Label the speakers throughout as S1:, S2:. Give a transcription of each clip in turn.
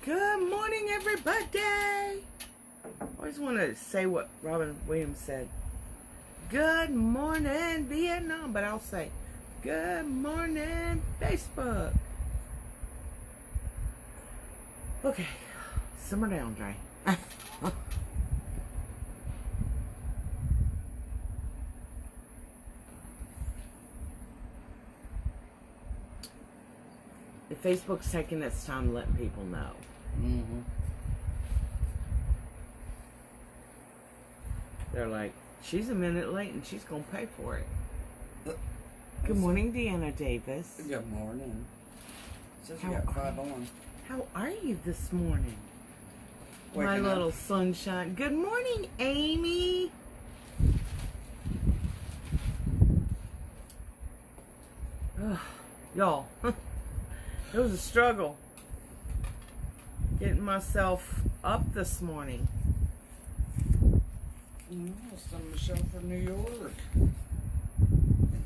S1: Good morning, everybody. I always want to say what Robin Williams said. Good morning, Vietnam. But I'll say, good morning, Facebook. Okay, simmer down, Dre. Facebook's taking its time letting people know.
S2: Mm-hmm.
S1: They're like, she's a minute late and she's going to pay for it. Good morning, Deanna Davis.
S2: Good morning. Says you got 5 on.
S1: How are you this morning?
S2: Waking
S1: My
S2: up.
S1: little sunshine. Good morning, Amy. Y'all, it was a struggle getting myself up this morning.
S2: Some Michelle from New York.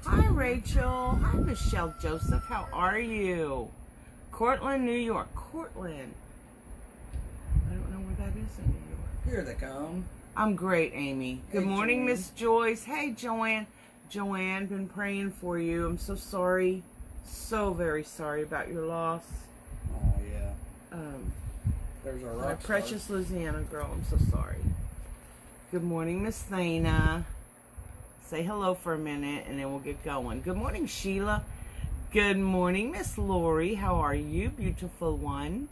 S1: Hi, Rachel. Hi, Michelle Joseph. How are you? Cortland, New York. Cortland. I don't know where that is in New York.
S2: Here they come.
S1: I'm great, Amy. Good
S2: Hey,
S1: morning,
S2: Joanne.
S1: Miss Joyce. Hey, Joanne. Joanne, been praying for you. I'm so sorry. So very sorry about your loss.
S2: Oh, yeah. There's our
S1: My
S2: rock
S1: precious Louisiana girl. I'm so sorry. Good morning, Miss Thana. Say hello for a minute, and then we'll get going. Good morning, Sheila. Good morning, Miss Lori. How are you, beautiful one?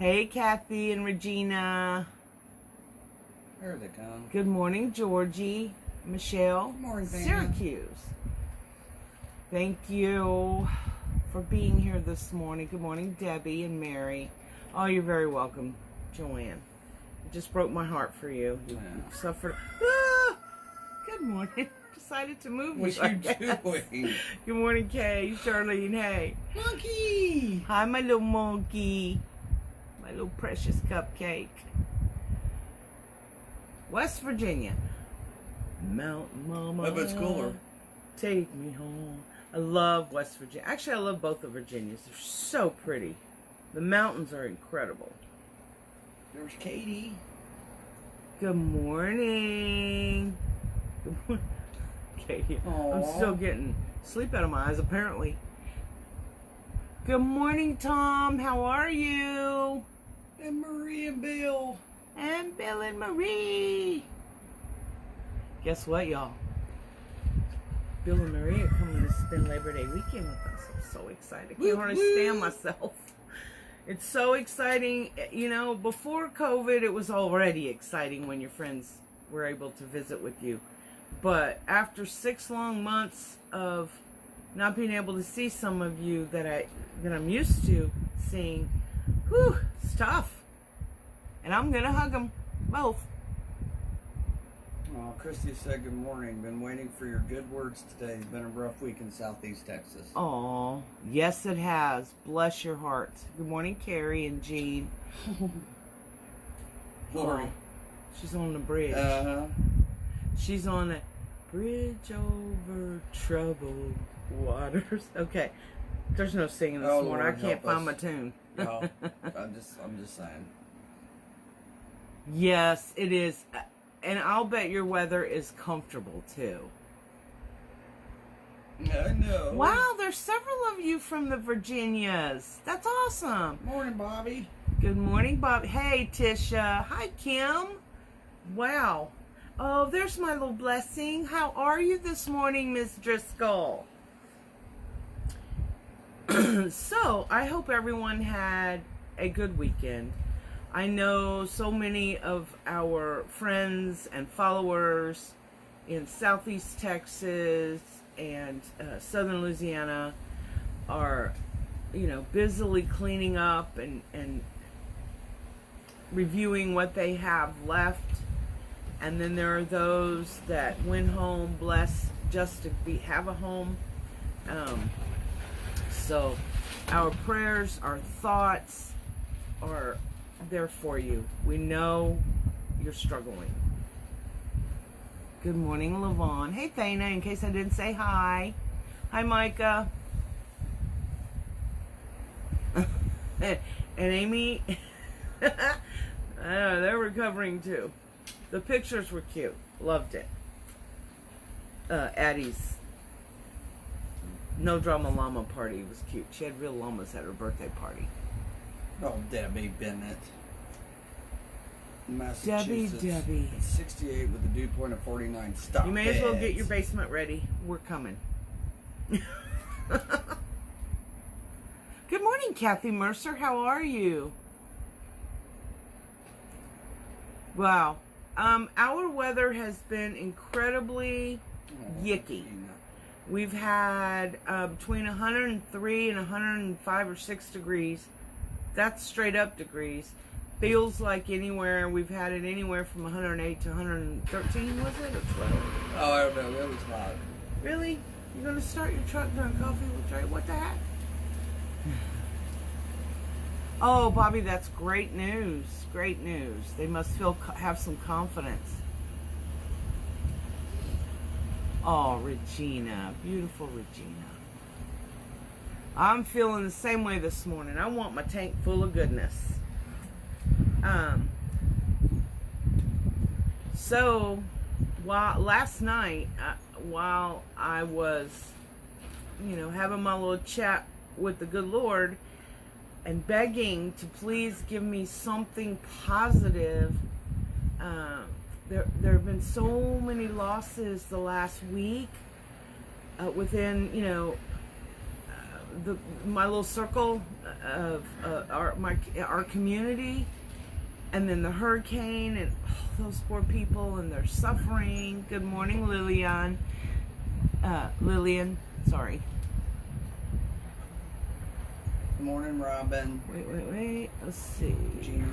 S1: Hey, Kathy and Regina.
S2: Here they come.
S1: Good morning, Georgie. Michelle.
S2: Good morning, Thana.
S1: Syracuse. Thank you for being here this morning. Good morning, Debbie and Mary. Oh, you're very welcome, Joanne. It just broke my heart for you. You suffered. Ah! Good morning. Decided to move
S2: What
S1: you, I
S2: you
S1: guess.
S2: doing?
S1: Good morning, Kay, Charlene. Hey.
S2: Monkey!
S1: Hi, my little monkey. My little precious cupcake. West Virginia. Mountain Mama.
S2: I bet it's cooler.
S1: Take me home. I love West Virginia. Actually, I love both the Virginias. They're so pretty. The mountains are incredible.
S2: There's Katie.
S1: Good morning. Good morning. Katie. I'm
S2: Aw.
S1: still getting sleep out of my eyes, apparently. Good morning, Tom. How are you?
S2: And Marie and Bill.
S1: And Bill and Marie. Guess what, y'all? Bill and Marie are coming to spend Labor Day weekend with us. I'm so excited. I can't hardly stand myself. It's so exciting. You know, before COVID, it was already exciting when your friends were able to visit with you. But after 6 long months of not being able to see some of you that I'm used to seeing, whew, it's tough. And I'm going to hug them both.
S2: Oh, Christy said good morning. Been waiting for your good words today. It's been a rough week in Southeast Texas.
S1: Oh, yes it has. Bless your hearts. Good morning, Carrie and Jean.
S2: Lori.
S1: Oh, she's on the bridge.
S2: Uh-huh.
S1: She's on a bridge over troubled waters. Okay. There's no singing this
S2: Oh,
S1: morning.
S2: Lord,
S1: I can't
S2: help
S1: find
S2: us.
S1: my tune.
S2: No, I'm just saying.
S1: Yes, it is. And I'll bet your weather is comfortable too.
S2: I know.
S1: Wow, there's several of you from the Virginias. That's awesome.
S2: Morning, Bobby.
S1: Good morning, Bob. Hey, Tisha. Hi, Kim. Wow. Oh, there's my little blessing. How are you this morning, Miss Driscoll? So, I hope everyone had a good weekend. I know so many of our friends and followers in Southeast Texas and Southern Louisiana are, you know, busily cleaning up and reviewing what they have left. And then there are those that went home blessed just to have a home. So our prayers, our thoughts are there for you. We know you're struggling. Good morning, Lavon. Hey, Thana, in case I didn't say hi. Hi, Micah. And Amy, I know, they're recovering too. The pictures were cute. Loved it. Addie's no drama llama party was cute. She had real llamas at her birthday party.
S2: Oh, Debbie Bennett. Massachusetts.
S1: Debbie.
S2: It's 68 with a dew point of 49. Stop.
S1: You may as well get your basement ready. We're coming. Good morning, Kathy Mercer. How are you? Wow. Our weather has been incredibly yicky. We've had between 103 and 105 or 6 degrees. That's straight up degrees. Feels like anywhere. We've had it anywhere from 108 to 113, was it? Or 12?
S2: Oh, I don't know. It was hot.
S1: Really? You're going to start your truck during coffee with Drea? What the heck? Oh, Bobby, that's great news. Great news. They must have some confidence. Oh, Regina. Beautiful Regina. I'm feeling the same way this morning. I want my tank full of goodness. So, last night, while I was, having my little chat with the good Lord and begging to please give me something positive, there have been so many losses the last week within, my little circle of our community, and then the hurricane and those poor people and their suffering. Good morning, Lillian. Sorry.
S2: Good morning, Robin.
S1: Wait. Let's see.
S2: Gina.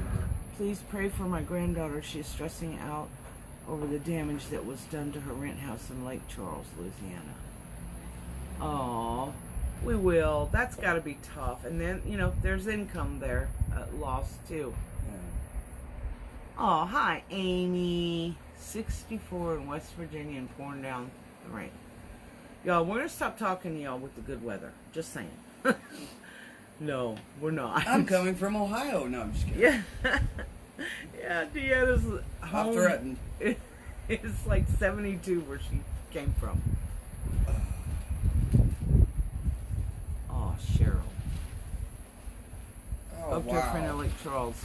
S1: Please pray for my granddaughter. She's stressing out over the damage that was done to her rent house in Lake Charles, Louisiana. Oh, we will. That's got to be tough. And then, there's income there, lost too.
S2: Yeah.
S1: Oh, hi, Amy. 64 in West Virginia and pouring down the rain. Y'all, we're going to stop talking to y'all with the good weather. Just saying. No, we're not.
S2: I'm coming from Ohio. No, I'm just kidding.
S1: Yeah. Yeah, Deanna's home.
S2: I'm threatened.
S1: It's like 72 where she came from. Oh, Cheryl.
S2: Oh,
S1: Up to a friend at Lake Charles.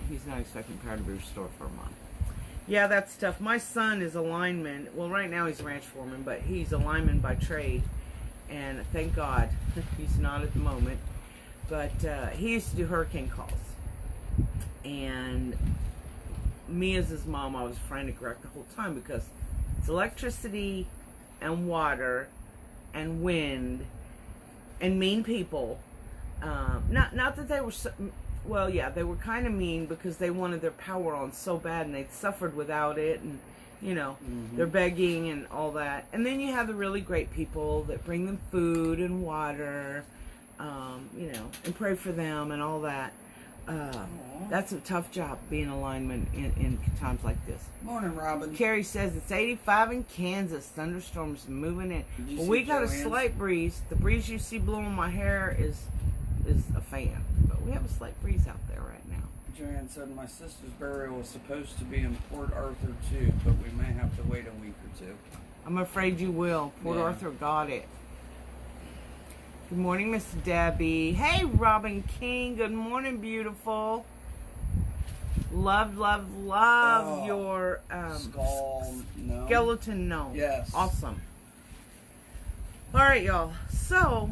S1: He's not expecting power to be restored for a month. Yeah, that's tough. My son is a lineman. Well, right now he's a ranch foreman, but he's a lineman by trade. And thank God he's not at the moment. But he used to do hurricane calls. And me as his mom, I was frantic wreck the whole time because it's electricity and water and wind and mean people. Not that they were... Well, yeah, they were kind of mean because they wanted their power on so bad and they'd suffered without it, and they're begging and all that. And then you have the really great people that bring them food and water, and pray for them and all that. That's a tough job being a lineman in times like this.
S2: Morning, Robin.
S1: Carrie says it's 85 in Kansas. Thunderstorms moving in. Well, we got a slight breeze. The breeze you see blowing my hair is a fan. But we have a slight breeze out there right now.
S2: Joanne said my sister's burial was supposed to be in Port Arthur too, but we may have to wait a week or two.
S1: I'm afraid you will. Port Arthur got it. Good morning, Miss Debbie. Hey, Robin King. Good morning, beautiful. Love your skeleton gnome.
S2: Yes.
S1: Awesome. All right, y'all. So,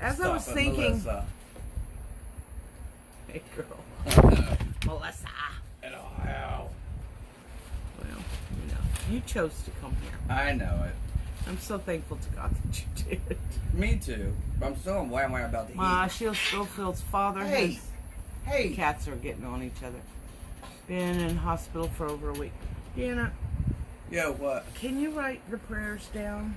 S1: as I was thinking...
S2: Melissa.
S1: Hey, girl. Melissa.
S2: In Ohio.
S1: Well, you chose to come here.
S2: I know it.
S1: I'm so thankful to God that you did.
S2: Me too. I'm still on wham about the heat.
S1: Sheila Schofield's father
S2: Hey,
S1: cats are getting on each other. Been in hospital for over a week. Deanna.
S2: Yo, what?
S1: Can you write the prayers down?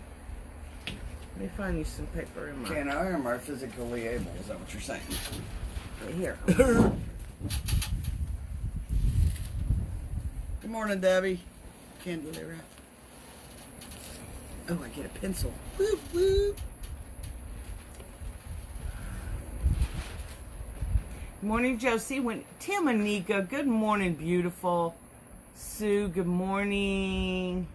S1: Let me find you some paper in my...
S2: Can I am I physically able? Is that what you're saying?
S1: Right here.
S2: Good morning, Debbie. Candelaria.
S1: Oh, I get a pencil. Whoop, whoop. Good morning, Josie. Tim Anika, good morning, beautiful. Sue, good morning.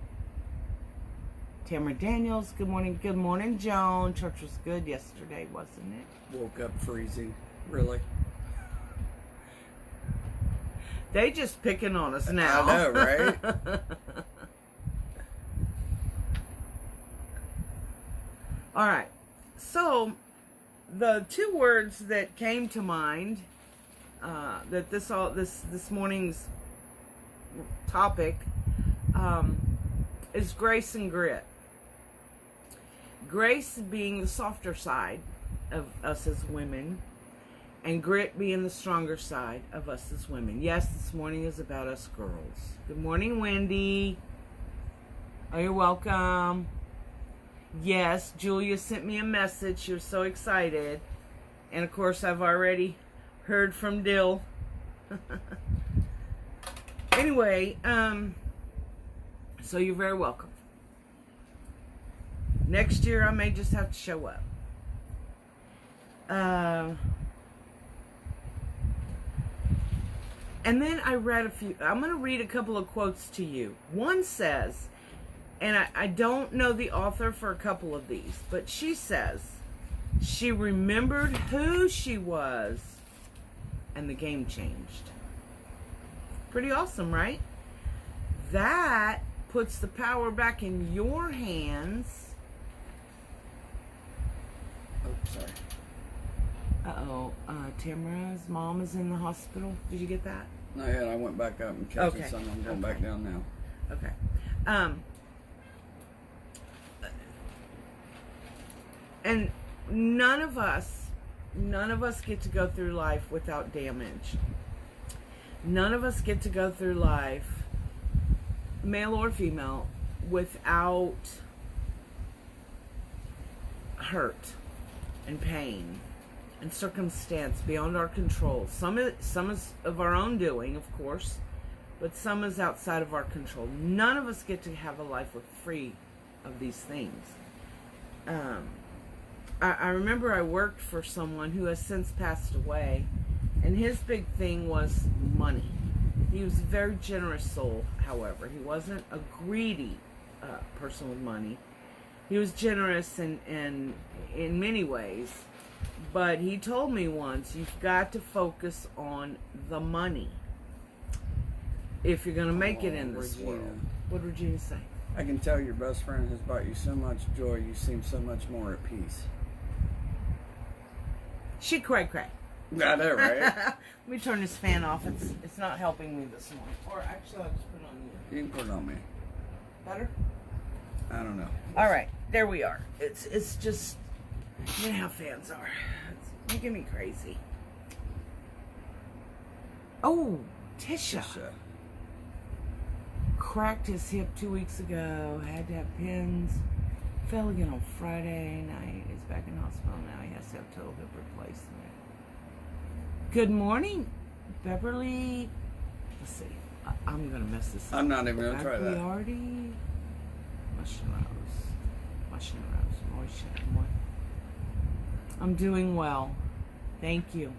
S1: Tamara Daniels, good morning. Good morning, Joan. Church was good yesterday, wasn't it?
S2: Woke up freezing. Really?
S1: They just picking on us now.
S2: I know, right?
S1: All right. So, the two words that came to mind that this morning's topic is grace and grit. Grace being the softer side of us as women, and grit being the stronger side of us as women. Yes, this morning is about us girls. Good morning, Wendy. Oh, you're welcome. Yes, Julia sent me a message. She was so excited. And of course, I've already heard from Dill. Anyway, so you're very welcome. Next year, I may just have to show up. And then I read a few. I'm going to read a couple of quotes to you. One says, and I don't know the author for a couple of these, but she says, she remembered who she was, and the game changed. Pretty awesome, right? That puts the power back in your hands.
S2: Oh, sorry.
S1: Tamara's mom is in the hospital. Did you get that?
S2: Not yet. I went back up and catching
S1: Okay.
S2: some. I'm going back down now.
S1: Okay. And none of us get to go through life without damage. None of us get to go through life, male or female, without hurt and pain and circumstance beyond our control. Some is of our own doing, of course, but some is outside of our control. None of us get to have a life free of these things. I remember I worked for someone who has since passed away, and his big thing was money. He was a very generous soul, however. He wasn't a greedy person with money. He was generous in many ways. But he told me once, you've got to focus on the money if you're going to make it in this world. What did Regina say?
S2: I can tell your best friend has brought you so much joy. You seem so much more at peace.
S1: She cray-cray.
S2: I know, right?
S1: Let me turn this fan off. It's not helping me this morning. Or actually, I'll just put it on you.
S2: You can put it on me.
S1: Better?
S2: I don't know.
S1: All right, there we are. It's just, you know how fans are. It's making me crazy. Oh, Tisha. Cracked his hip 2 weeks ago. Had to have pins. Fell again on Friday night. He's back in hospital now. He has to have total hip replacement. Good morning, Beverly. Let's see. I'm gonna mess this up.
S2: I'm not even gonna try that.
S1: I'm doing well. Thank you.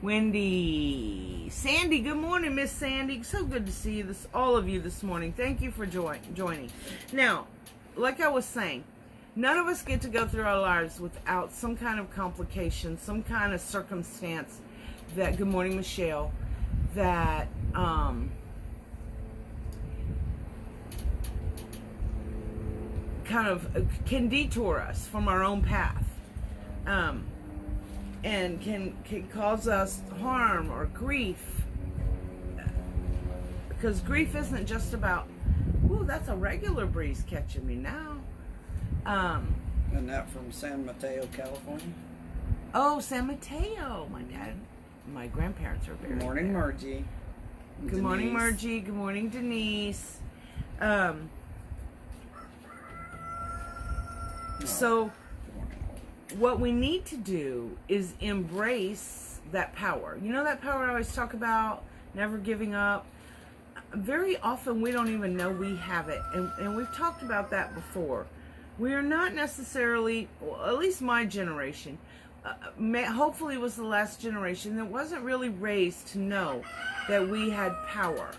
S1: Wendy. Sandy, good morning, Miss Sandy. So good to see you, all of you this morning. Thank you for joining. Now, like I was saying, none of us get to go through our lives without some kind of complication, some kind of circumstance that, good morning, Michelle, that kind of can detour us from our own path, and can cause us harm or grief, because grief isn't just about, ooh, that's a regular breeze catching me now.
S2: And that from San Mateo, California.
S1: Oh, San Mateo. My grandparents are buried
S2: Good morning,
S1: there.
S2: Margie.
S1: Good morning, Margie. Good morning, Denise. So what we need to do is embrace that power. You know that power I always talk about, never giving up? Very often we don't even know we have it. And we've talked about that before. We are not necessarily, well, at least my generation, hopefully was the last generation that wasn't really raised to know that we had power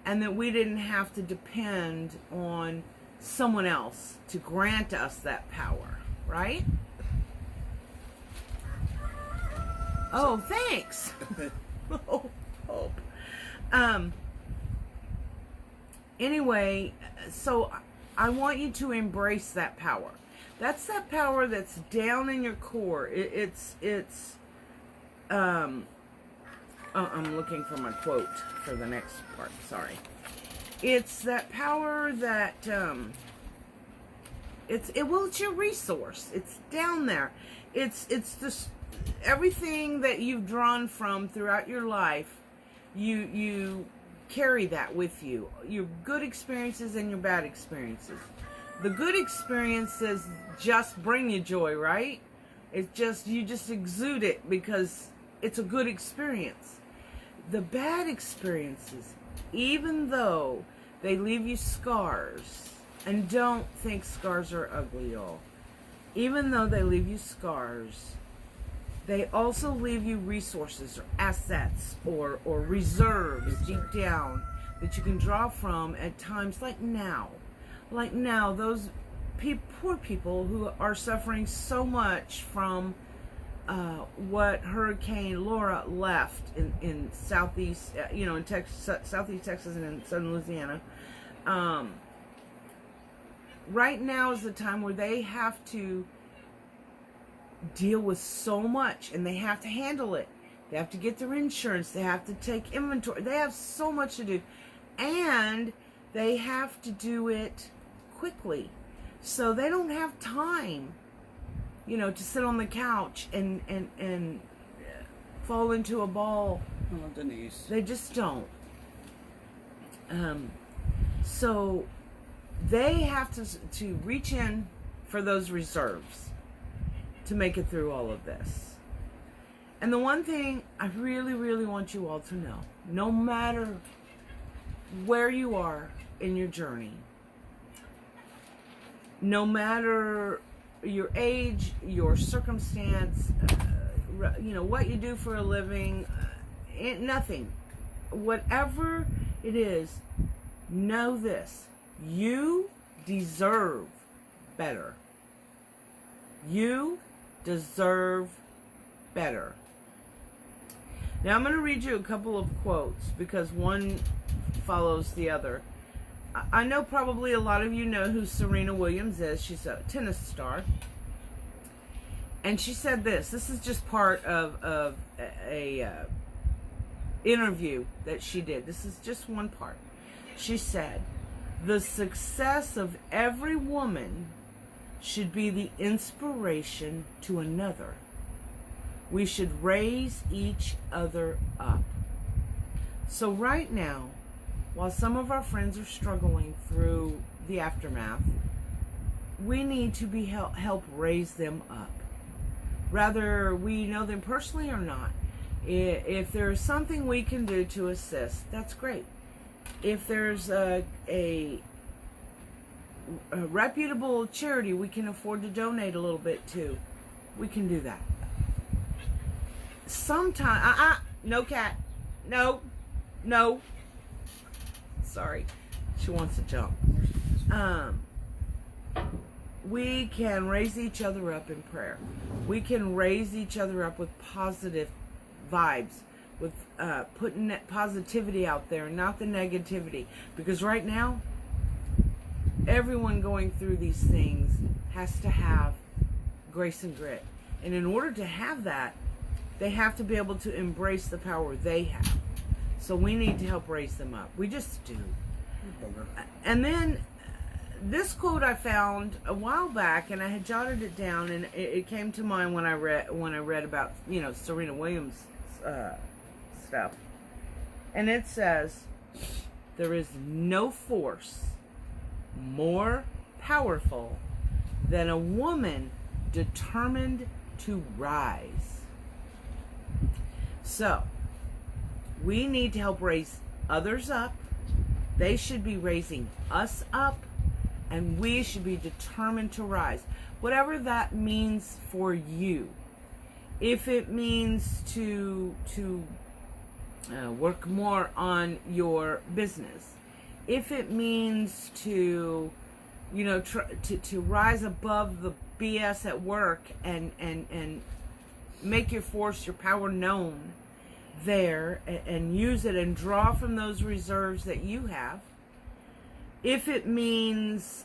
S1: and that we didn't have to depend on someone else to grant us that power, right? Oh, thanks. Oh, hope. Anyway, so I want you to embrace that power. That's that power that's down in your core. I'm looking for my quote for the next part. Sorry. It's that power that, it's your resource. It's down there. It's just everything that you've drawn from throughout your life. You carry that with you. Your good experiences and your bad experiences. The good experiences just bring you joy, right? You just exude it because it's a good experience. The bad experiences, even though they leave you scars, and don't think scars are ugly, y'all. Even though they leave you scars, they also leave you resources or assets or reserves deep down that you can draw from at times like now. Like now, those poor people who are suffering so much from what Hurricane Laura left in southeast, in Texas, southeast Texas and in southern Louisiana. Right now is the time where they have to deal with so much, and they have to handle it. They have to get their insurance. They have to take inventory. They have so much to do, and they have to do it quickly. So they don't have time, to sit on the couch and fall into a ball.
S2: Oh, Denise.
S1: They just don't. So they have to reach in for those reserves to make it through all of this. And the one thing I really, really want you all to know, no matter where you are in your journey, no matter your age, your circumstance, what you do for a living, nothing, whatever it is, know this: you deserve better. You deserve better. Now I'm going to read you a couple of quotes because one follows the other. I know probably a lot of you know who Serena Williams is. She's a tennis star. And she said this. This is just part of a interview that she did. This is just one part. She said, "The success of every woman should be the inspiration to another. We should raise each other up." So right now, while some of our friends are struggling through the aftermath, we need to be help raise them up. Whether we know them personally or not. If there's something we can do to assist, that's great. If there's a reputable charity we can afford to donate a little bit to, we can do that. Sometimes, no cat, no. Sorry, she wants to jump. We can raise each other up in prayer. We can raise each other up with positive vibes, with putting that positivity out there, not the negativity. Because right now, everyone going through these things has to have grace and grit. And in order to have that, they have to be able to embrace the power they have. So we need to help raise them up. We just do. And then this quote I found a while back, and I had jotted it down, and it came to mind when I read about Serena Williams stuff. And it says, "There is no force more powerful than a woman determined to rise." So we need to help raise others up. They should be raising us up, and we should be determined to rise. Whatever that means for you. if it means to work more on your business, if it means to, to rise above the BS at work and make your force, your power known there, and use it and draw from those reserves that you have. If it means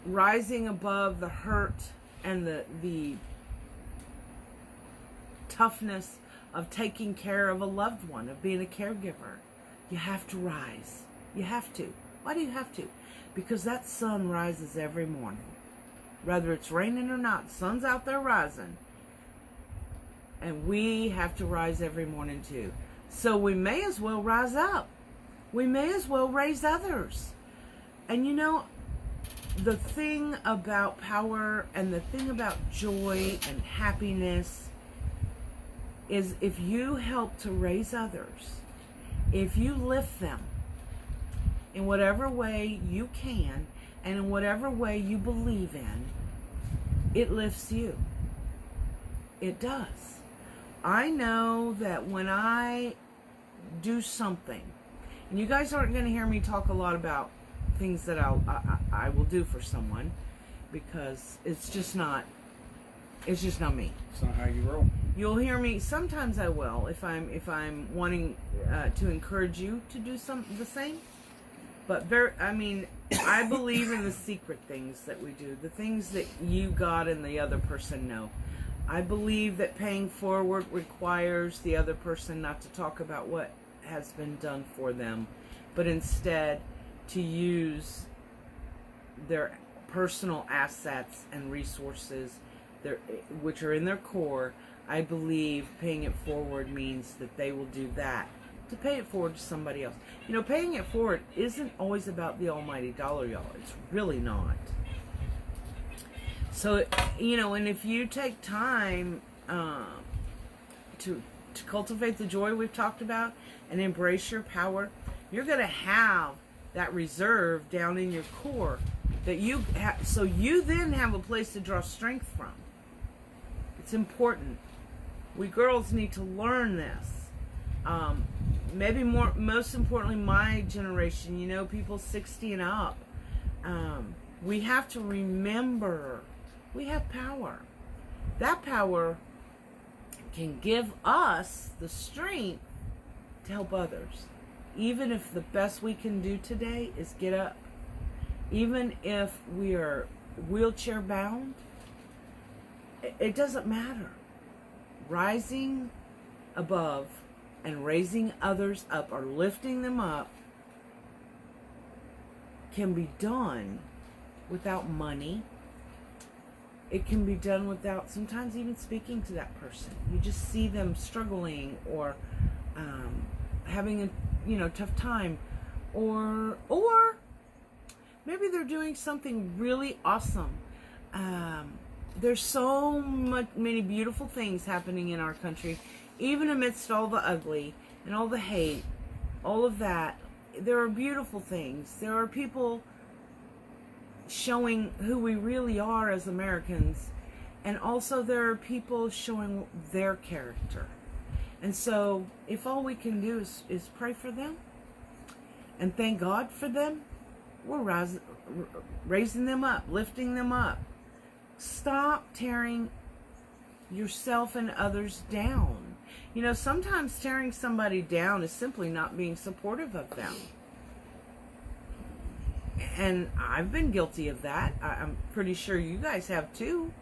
S1: rising above the hurt and the toughness of taking care of a loved one, of being a caregiver, you have to rise. You have to. Why do you have to? Because that sun rises every morning. Whether it's raining or not, the sun's out there rising. And we have to rise every morning too. So we may as well rise up. We may as well raise others. And the thing about power and the thing about joy and happiness is if you help to raise others, if you lift them in whatever way you can and in whatever way you believe in, it lifts you. It does. I know that when I do something, and you guys aren't going to hear me talk a lot about things that I will do for someone, because it's just not me.
S2: It's not how you roll.
S1: You'll hear me. Sometimes I will, if I'm wanting to encourage you to do the same. But I believe in the secret things that we do, the things that you, God, and the other person know. I believe that paying forward requires the other person not to talk about what has been done for them, but instead to use their personal assets and resources, which are in their core. I believe paying it forward means that they will do that, to pay it forward to somebody else. Paying it forward isn't always about the almighty dollar, y'all. It's really not. So, and if you take time to cultivate the joy we've talked about and embrace your power, you're going to have that reserve down in your core that you have, so you then have a place to draw strength from. It's important. We girls need to learn this. Maybe most importantly, my generation, people 60 and up, we have to remember we have power. That power can give us the strength to help others. Even if the best we can do today is get up. Even if we are wheelchair bound, it doesn't matter. Rising above and raising others up, or lifting them up, can be done without money. It can be done without sometimes even speaking to that person. You just see them struggling or having a tough time, or maybe they're doing something really awesome. There's so many beautiful things happening in our country, even amidst all the ugly and all the hate, all of that. There are beautiful things. There are people showing who we really are as Americans, and also there are people showing their character. And so if all we can do is pray for them and thank God for them, we're raising them up, lifting them up. Stop tearing yourself and others down. Sometimes tearing somebody down is simply not being supportive of them. And I've been guilty of that. I'm pretty sure you guys have too.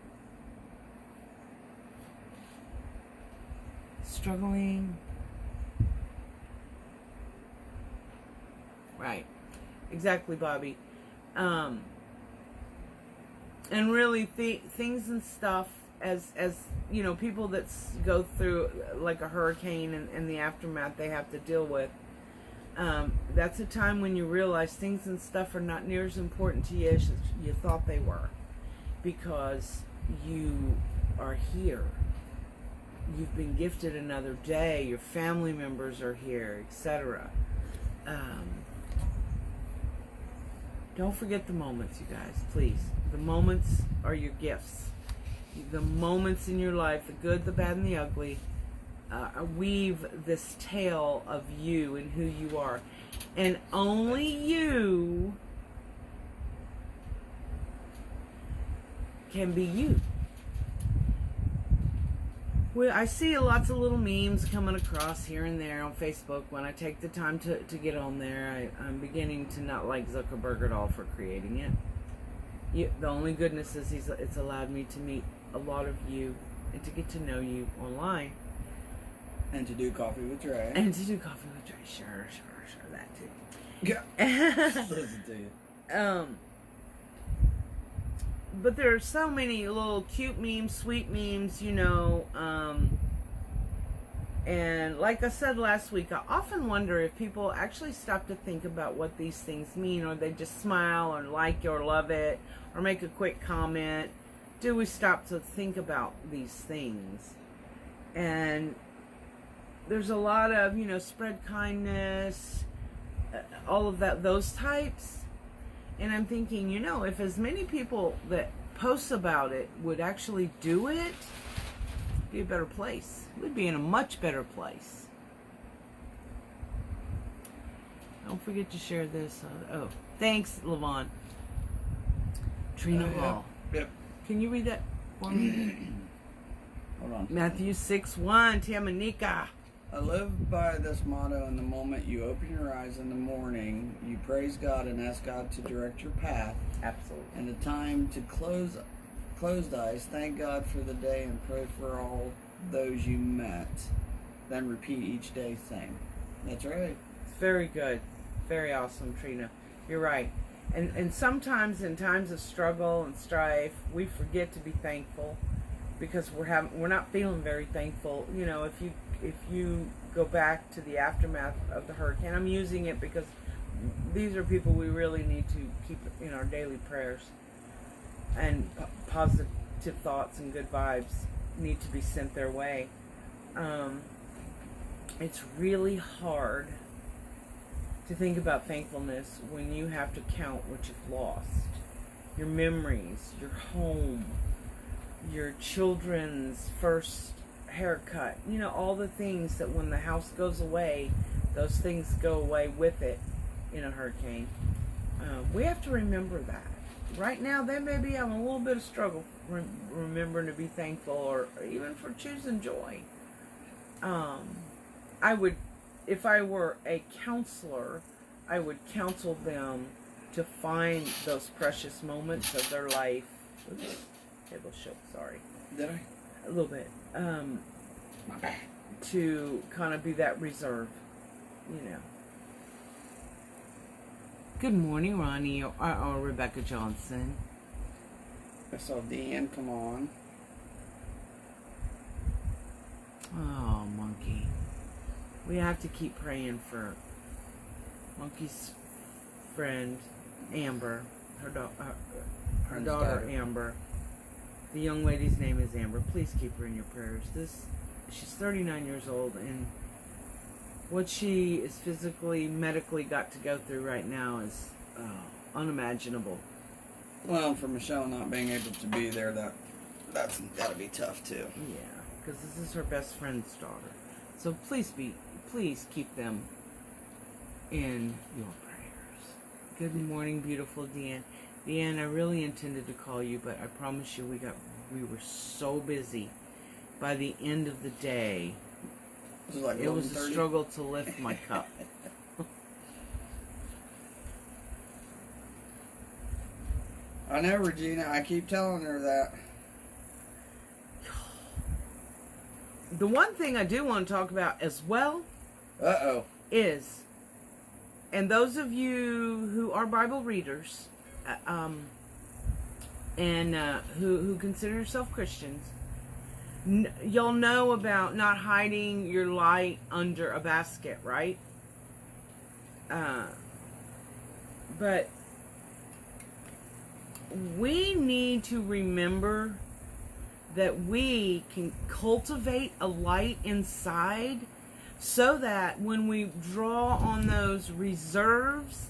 S1: Struggling. Right. Exactly, Bobby. And really things and stuff as people that go through like a hurricane and the aftermath they have to deal with. That's a time when you realize things and stuff are not near as important to you as you thought they were, because you are here. You've been gifted another day. Your family members are here, etc. Don't forget the moments, you guys, please. The moments are your gifts. the moments in your life, the good, the bad, and the ugly, weave this tale of you and who you are. And only you can be you. Well, I see lots of little memes coming across here and there on Facebook. When I take the time to get on there, I'm beginning to not like Zuckerberg at all for creating it. The only goodness is it's allowed me to meet a lot of you and to get to know you online.
S2: And to do coffee with Drea.
S1: And to do coffee with Drea. Sure, that too.
S2: Yeah. Listen to you.
S1: But there are so many little cute memes, sweet memes, you know. And like I said last week, I often wonder if people actually stop to think about what these things mean, or they just smile or like it or love it or make a quick comment. Do we stop to think about these things? And there's a lot of, you know, spread kindness, all of that, those types. And I'm thinking, you know, if as many people that post about it would actually do it, it'd be a better place. We'd be in a much better place. Don't forget to share this. Oh, thanks, Levon. Trina Hall.
S2: Yep.
S1: Can you read that for me?
S2: Hold on.
S1: Matthew 6:1, Tamanika.
S2: I live by this motto. In the moment you open your eyes in the morning, you praise God and ask God to direct your path.
S1: Absolutely.
S2: And the time to closed eyes, thank God for the day and pray for all those you met. Then repeat each day thing. That's right.
S1: It's very good. Very awesome, Trina. You're right. And sometimes in times of struggle and strife, we forget to be thankful because we're not feeling very thankful. You know, if you go back to the aftermath of the hurricane, I'm using it because these are people we really need to keep in our daily prayers, and positive thoughts and good vibes need to be sent their way. It's really hard to think about thankfulness when you have to count what you've lost. Your memories, your home, your children's first haircut, you know, all the things that when the house goes away, those things go away with it in a hurricane. We have to remember that. Right now, they may be having a little bit of struggle remembering to be thankful, or even for choosing joy. I would, if I were a counselor, I would counsel them to find those precious moments of their life. Oops, table shook, sorry.
S2: Did I?
S1: A little bit. To kind of be that reserve, you know. Good morning, Ronnie or Rebecca Johnson.
S2: I saw Deanne come on.
S1: Oh, Monkey. We have to keep praying for Monkey's friend, Amber. Her daughter, Amber. The young lady's name is Amber. Please keep her in your prayers. She's 39 years old, and what she is physically, medically got to go through right now is unimaginable.
S2: Well, for Michelle not being able to be there, that's gotta be tough too.
S1: Yeah, because this is her best friend's daughter. So please keep them in your prayers. Good morning, beautiful Deanne. Deanne, I really intended to call you, but I promise you we were so busy. By the end of the day, it was a struggle to lift my cup.
S2: I know, Regina. I keep telling her that.
S1: The one thing I do want to talk about as well is, and those of you who are Bible readers and who consider yourself Christians, y'all know about not hiding your light under a basket, right? But we need to remember that we can cultivate a light inside so that when we draw on those reserves,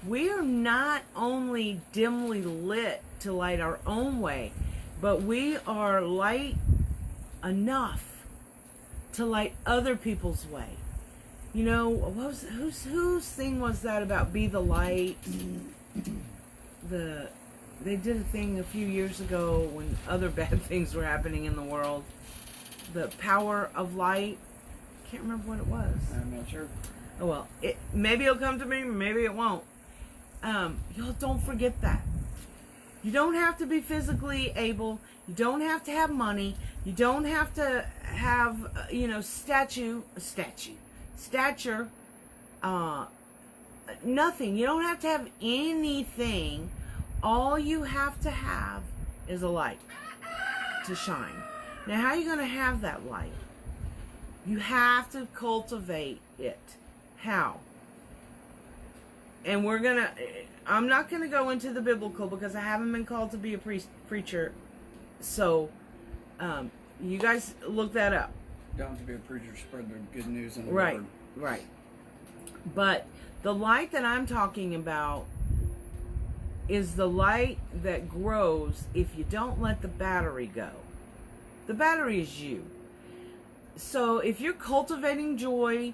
S1: we are not only dimly lit to light our own way, but we are light enough to light other people's way. You know, whose thing was that about be the light? They did a thing a few years ago when other bad things were happening in the world. The power of light. Can't remember what it was.
S2: I'm not sure.
S1: Oh well, maybe it'll come to me, maybe it won't. Y'all don't forget that. You don't have to be physically able. You don't have to have money. You don't have to have, stature. Nothing. You don't have to have anything. All you have to have is a light to shine. Now, how are you going to have that light? You have to cultivate it. How? And I'm not going to go into the biblical because I haven't been called to be a preacher. So, you guys look that up.
S2: Don't have to be a preacher, spread the good news in the
S1: Right,
S2: word.
S1: right. But the light that I'm talking about is the light that grows if you don't let the battery go. The battery is you. So if you're cultivating joy,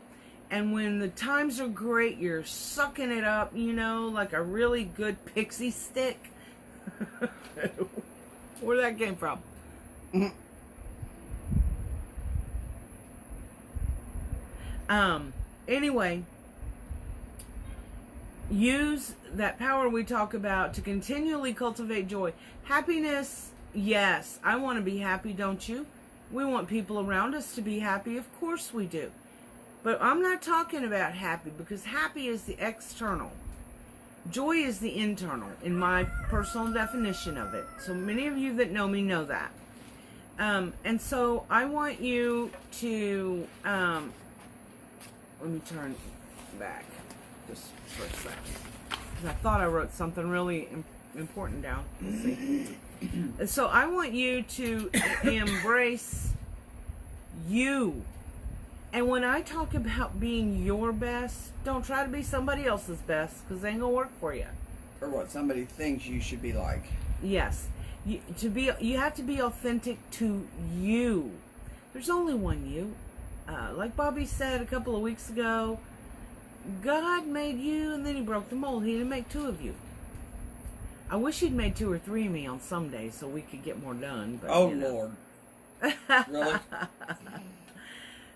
S1: and when the times are great, you're sucking it up, like a really good pixie stick. Where that came from? Anyway, use that power we talk about to continually cultivate joy. Happiness, yes. I want to be happy, don't you? We want people around us to be happy. Of course we do. But I'm not talking about happy, because happy is the external. Joy is the internal, in my personal definition of it. So many of you that know me know that. And so I want you to, let me turn back just for a second. Because I thought I wrote something really important down. Let's see. So I want you to embrace you. And when I talk about being your best, don't try to be somebody else's best, because they ain't gonna work for you.
S2: Or what somebody thinks you should be like.
S1: Yes, you have to be authentic to you. There's only one you. Like Bobby said a couple of weeks ago, God made you, and then He broke the mold. He didn't make two of you. I wish He'd made 2 or 3 of me on some days so we could get more done. But,
S2: Lord. Really?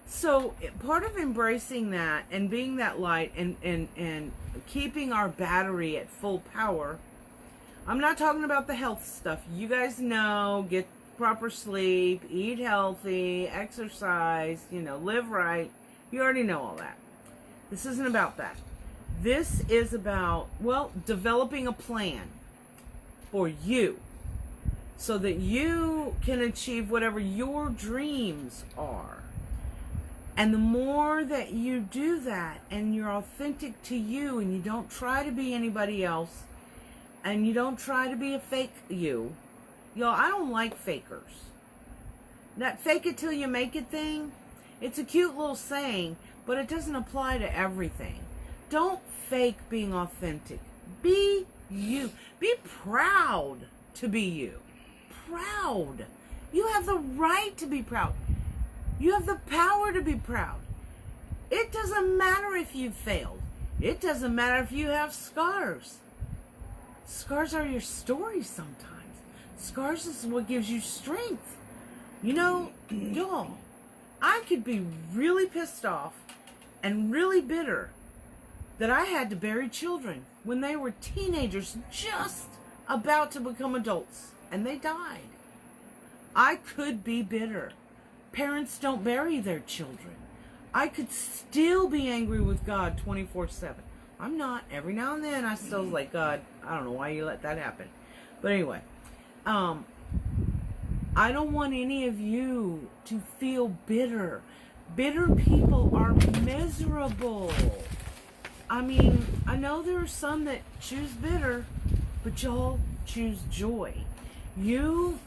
S1: So part of embracing that and being that light and keeping our battery at full power, I'm not talking about the health stuff. You guys know, get proper sleep, eat healthy, exercise, live right. You already know all that. This isn't about that. This is about, developing a plan for you so that you can achieve whatever your dreams are. And the more that you do that and you're authentic to you and you don't try to be anybody else and you don't try to be a fake you. Y'all, I don't like fakers. That fake it till you make it thing, it's a cute little saying, but it doesn't apply to everything. Don't fake being authentic. Be you. Be proud to be you. Proud. You have the right to be proud. You have the power to be proud. It doesn't matter if you failed. It doesn't matter if you have scars. Scars are your story sometimes. Scars is what gives you strength. Y'all, I could be really pissed off and really bitter that I had to bury children when they were teenagers just about to become adults, and they died. I could be bitter. Parents don't bury their children. I could still be angry with God 24/7. I'm not. Every now and then I still like, God, I don't know why you let that happen. But anyway, I don't want any of you to feel bitter. Bitter people are miserable. I mean, I know there are some that choose bitter, but y'all choose joy. You,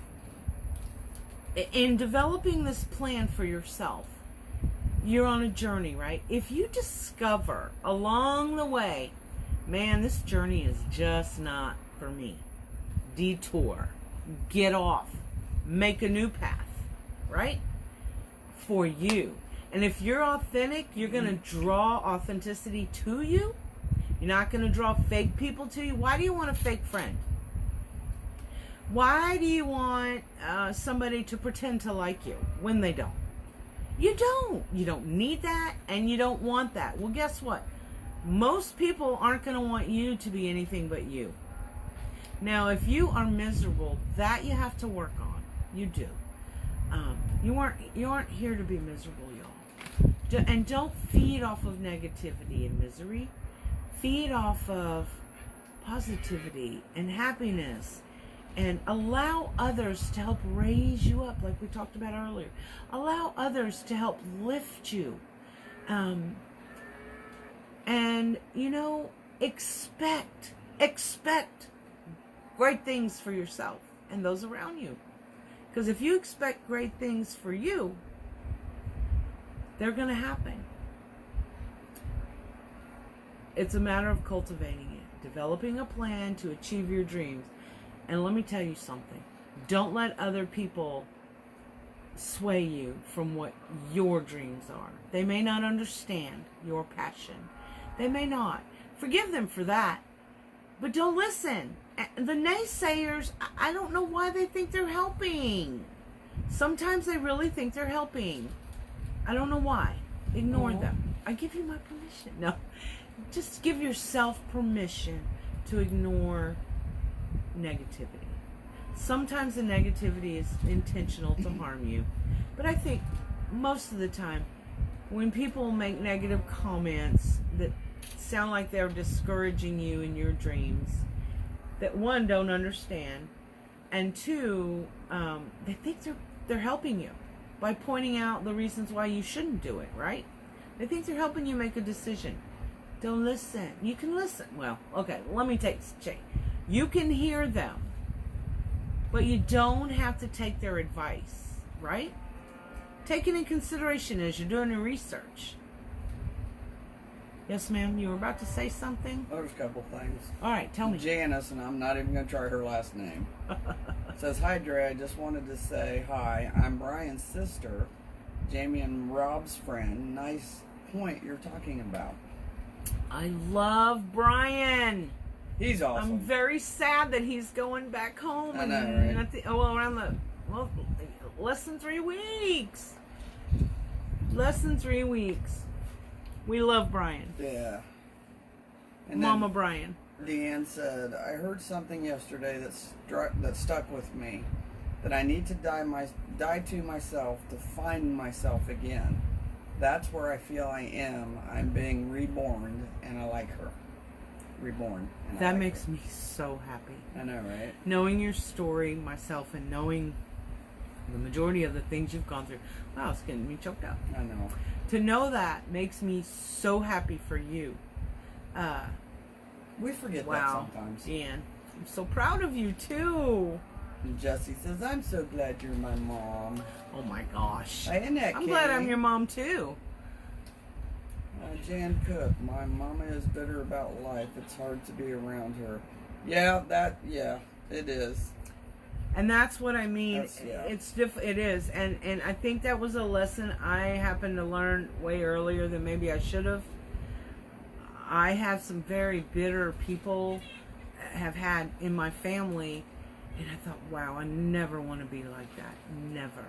S1: in developing this plan for yourself, you're on a journey, right? If you discover along the way, man, this journey is just not for me, detour, get off, make a new path, right? For you. And if you're authentic, you're going to draw authenticity to you. You're not going to draw fake people to you. Why do you want a fake friend? Why do you want somebody to pretend to like you when they don't? You don't. You don't need that, and you don't want that. Well, guess what? Most people aren't going to want you to be anything but you. Now, if you are miserable, that you have to work on. You do. You aren't here to be miserable, y'all. And don't feed off of negativity and misery. Feed off of positivity and happiness. And allow others to help raise you up, like we talked about earlier. Allow others to help lift you. And, you know, expect great things for yourself and those around you. Because if you expect great things for you, they're going to happen. It's a matter of cultivating it, developing a plan to achieve your dreams. And let me tell you something. Don't let other people sway you from what your dreams are. They may not understand your passion. They may not. Forgive them for that. But don't listen. The naysayers, I don't know why they think they're helping. Sometimes they really think they're helping. I don't know why. Ignore them. I give you my permission. No. Just give yourself permission to ignore negativity. Sometimes the negativity is intentional to harm you. But I think most of the time, when people make negative comments that sound like they're discouraging you in your dreams, that one, don't understand, and two, they think they're helping you by pointing out the reasons why you shouldn't do it, right? They think they're helping you make a decision. Don't listen. You can listen. Well, okay, let me change. You can hear them, but you don't have to take their advice, right? Take it in consideration as you're doing your research. Yes, ma'am, you were about to say something?
S2: There's a couple things.
S1: All right, tell me.
S2: Janice, and I'm not even going to try her last name, says, "Hi, Drea. I just wanted to say hi. I'm Brian's sister, Jamie and Rob's friend. Nice point you're talking about."
S1: I love Brian.
S2: He's awesome.
S1: I'm very sad that he's going back home.
S2: I know,
S1: right? Less than 3 weeks. Less than 3 weeks. We love Brian.
S2: Yeah. And
S1: Mama Brian.
S2: Deanne said, "I heard something yesterday that stuck with me, that I need to die to myself to find myself again. That's where I feel I am. I'm being reborn, and I like her. Reborn." And
S1: that makes me so happy.
S2: I know, right?
S1: Knowing your story myself and knowing the majority of the things you've gone through. Wow, it's getting me choked up.
S2: I know.
S1: To know that makes me so happy for you.
S2: We forget that sometimes.
S1: Ian, I'm so proud of you too.
S2: And Jessie says, "I'm so glad you're my mom."
S1: Oh my gosh.
S2: Hey, Annette,
S1: I'm glad I'm your mom too.
S2: Jan Cook, "My mama is bitter about life. It's hard to be around her." Yeah, it is.
S1: And that's what I mean.
S2: Yeah.
S1: It is. And I think that was a lesson I happened to learn way earlier than maybe I should have. I have some very bitter people have had in my family, and I thought, wow, I never want to be like that. Never.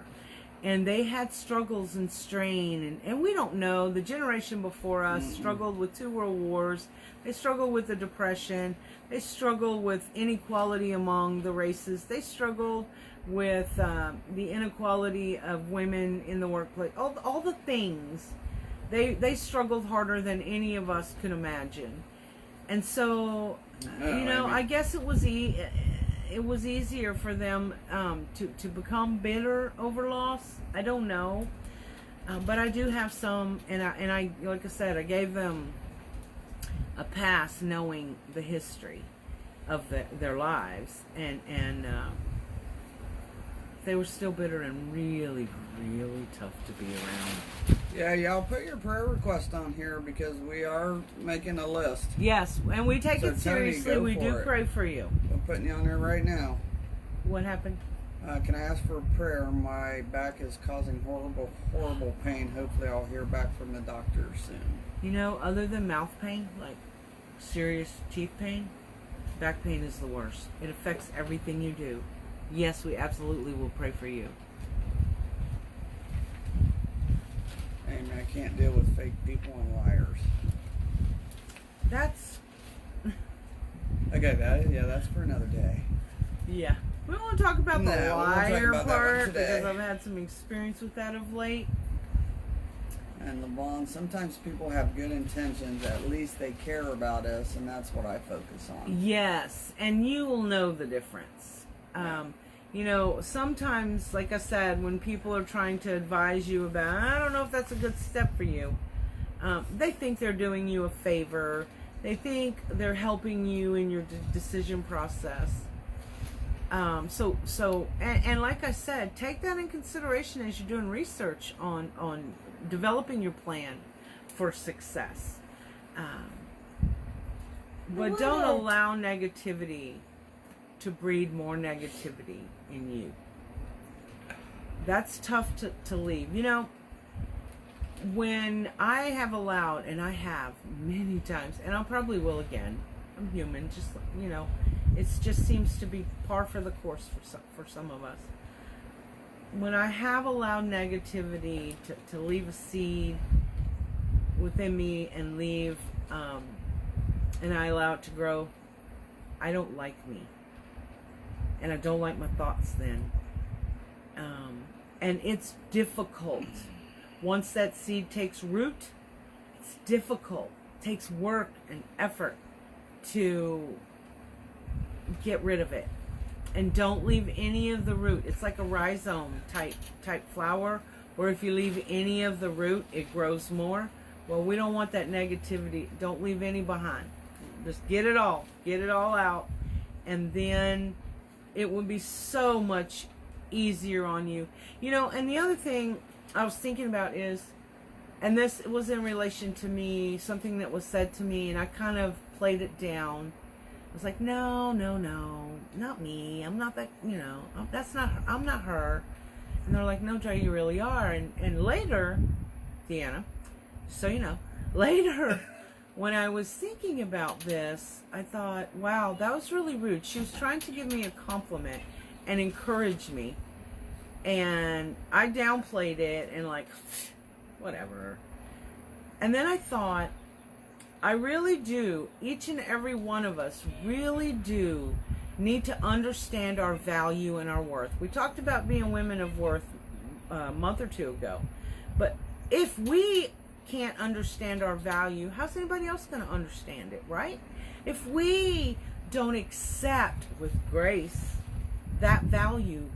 S1: And they had struggles and strain, and we don't know. The generation before us struggled with 2 world wars. They struggled with the Depression. They struggled with inequality among the races. They struggled with the inequality of women in the workplace. All the things. They struggled harder than any of us could imagine. And so, I guess it was easier for them to become bitter over loss. I don't know, but I do have some, and I like I said, I gave them a pass, knowing the history of their lives, and they were still bitter and really, really tough to be around.
S2: Yeah, y'all put your prayer request on here because we are making a list.
S1: Yes, and we take
S2: So
S1: it seriously.
S2: Tony,
S1: we do
S2: for it.
S1: pray for you.
S2: I'm putting you on there right now.
S1: What happened?
S2: Can I ask for a prayer? My back is causing horrible, horrible pain. Hopefully I'll hear back from the doctor soon.
S1: You know, other than mouth pain, like serious teeth pain, back pain is the worst. It affects everything you do. Yes, we absolutely will pray for you.
S2: And I can't deal with fake people and liars.
S1: That's...
S2: Okay, that's for another day.
S1: Yeah. We won't talk about the liar part
S2: today.
S1: because I've had some experience with that of late.
S2: And LeVon, sometimes people have good intentions. At least they care about us, and that's what I focus on.
S1: Yes, and you will know the difference. You know, sometimes, like I said, when people are trying to advise you about, I don't know if that's a good step for you, they think they're doing you a favor. They think they're helping you in your decision process. And like I said, take that in consideration as you're doing research on developing your plan for success. But don't allow negativity to breed more negativity in you. That's tough to leave. You know, when I have allowed, and I have many times, and I probably will again, I'm human, just, you know, it just seems to be par for the course for some of us. When I have allowed negativity to leave a seed within me and leave, and I allow it to grow, I don't like me. And I don't like my thoughts then. And it's difficult. Once that seed takes root, it's difficult. It takes work and effort to get rid of it. And don't leave any of the root. It's like a rhizome type flower, where if you leave any of the root, it grows more. Well, we don't want that negativity. Don't leave any behind. Just get it all out, and then it will be so much easier on you. You know, and the other thing I was thinking about is, and this was in relation to me, something that was said to me, and I kind of played it down. I was like, no, not me. I'm not that, you know, I'm not her. And they're like, no, Drea, you really are. And later, Deanna, so you know, later, when I was thinking about this, I thought, wow, that was really rude. She was trying to give me a compliment and encourage me. And I downplayed it and like, whatever. And then I thought, I really do, each and every one of us really do need to understand our value and our worth. We talked about being women of worth a month or two ago. But if we can't understand our value, how's anybody else going to understand it, right? If we don't accept with grace that value,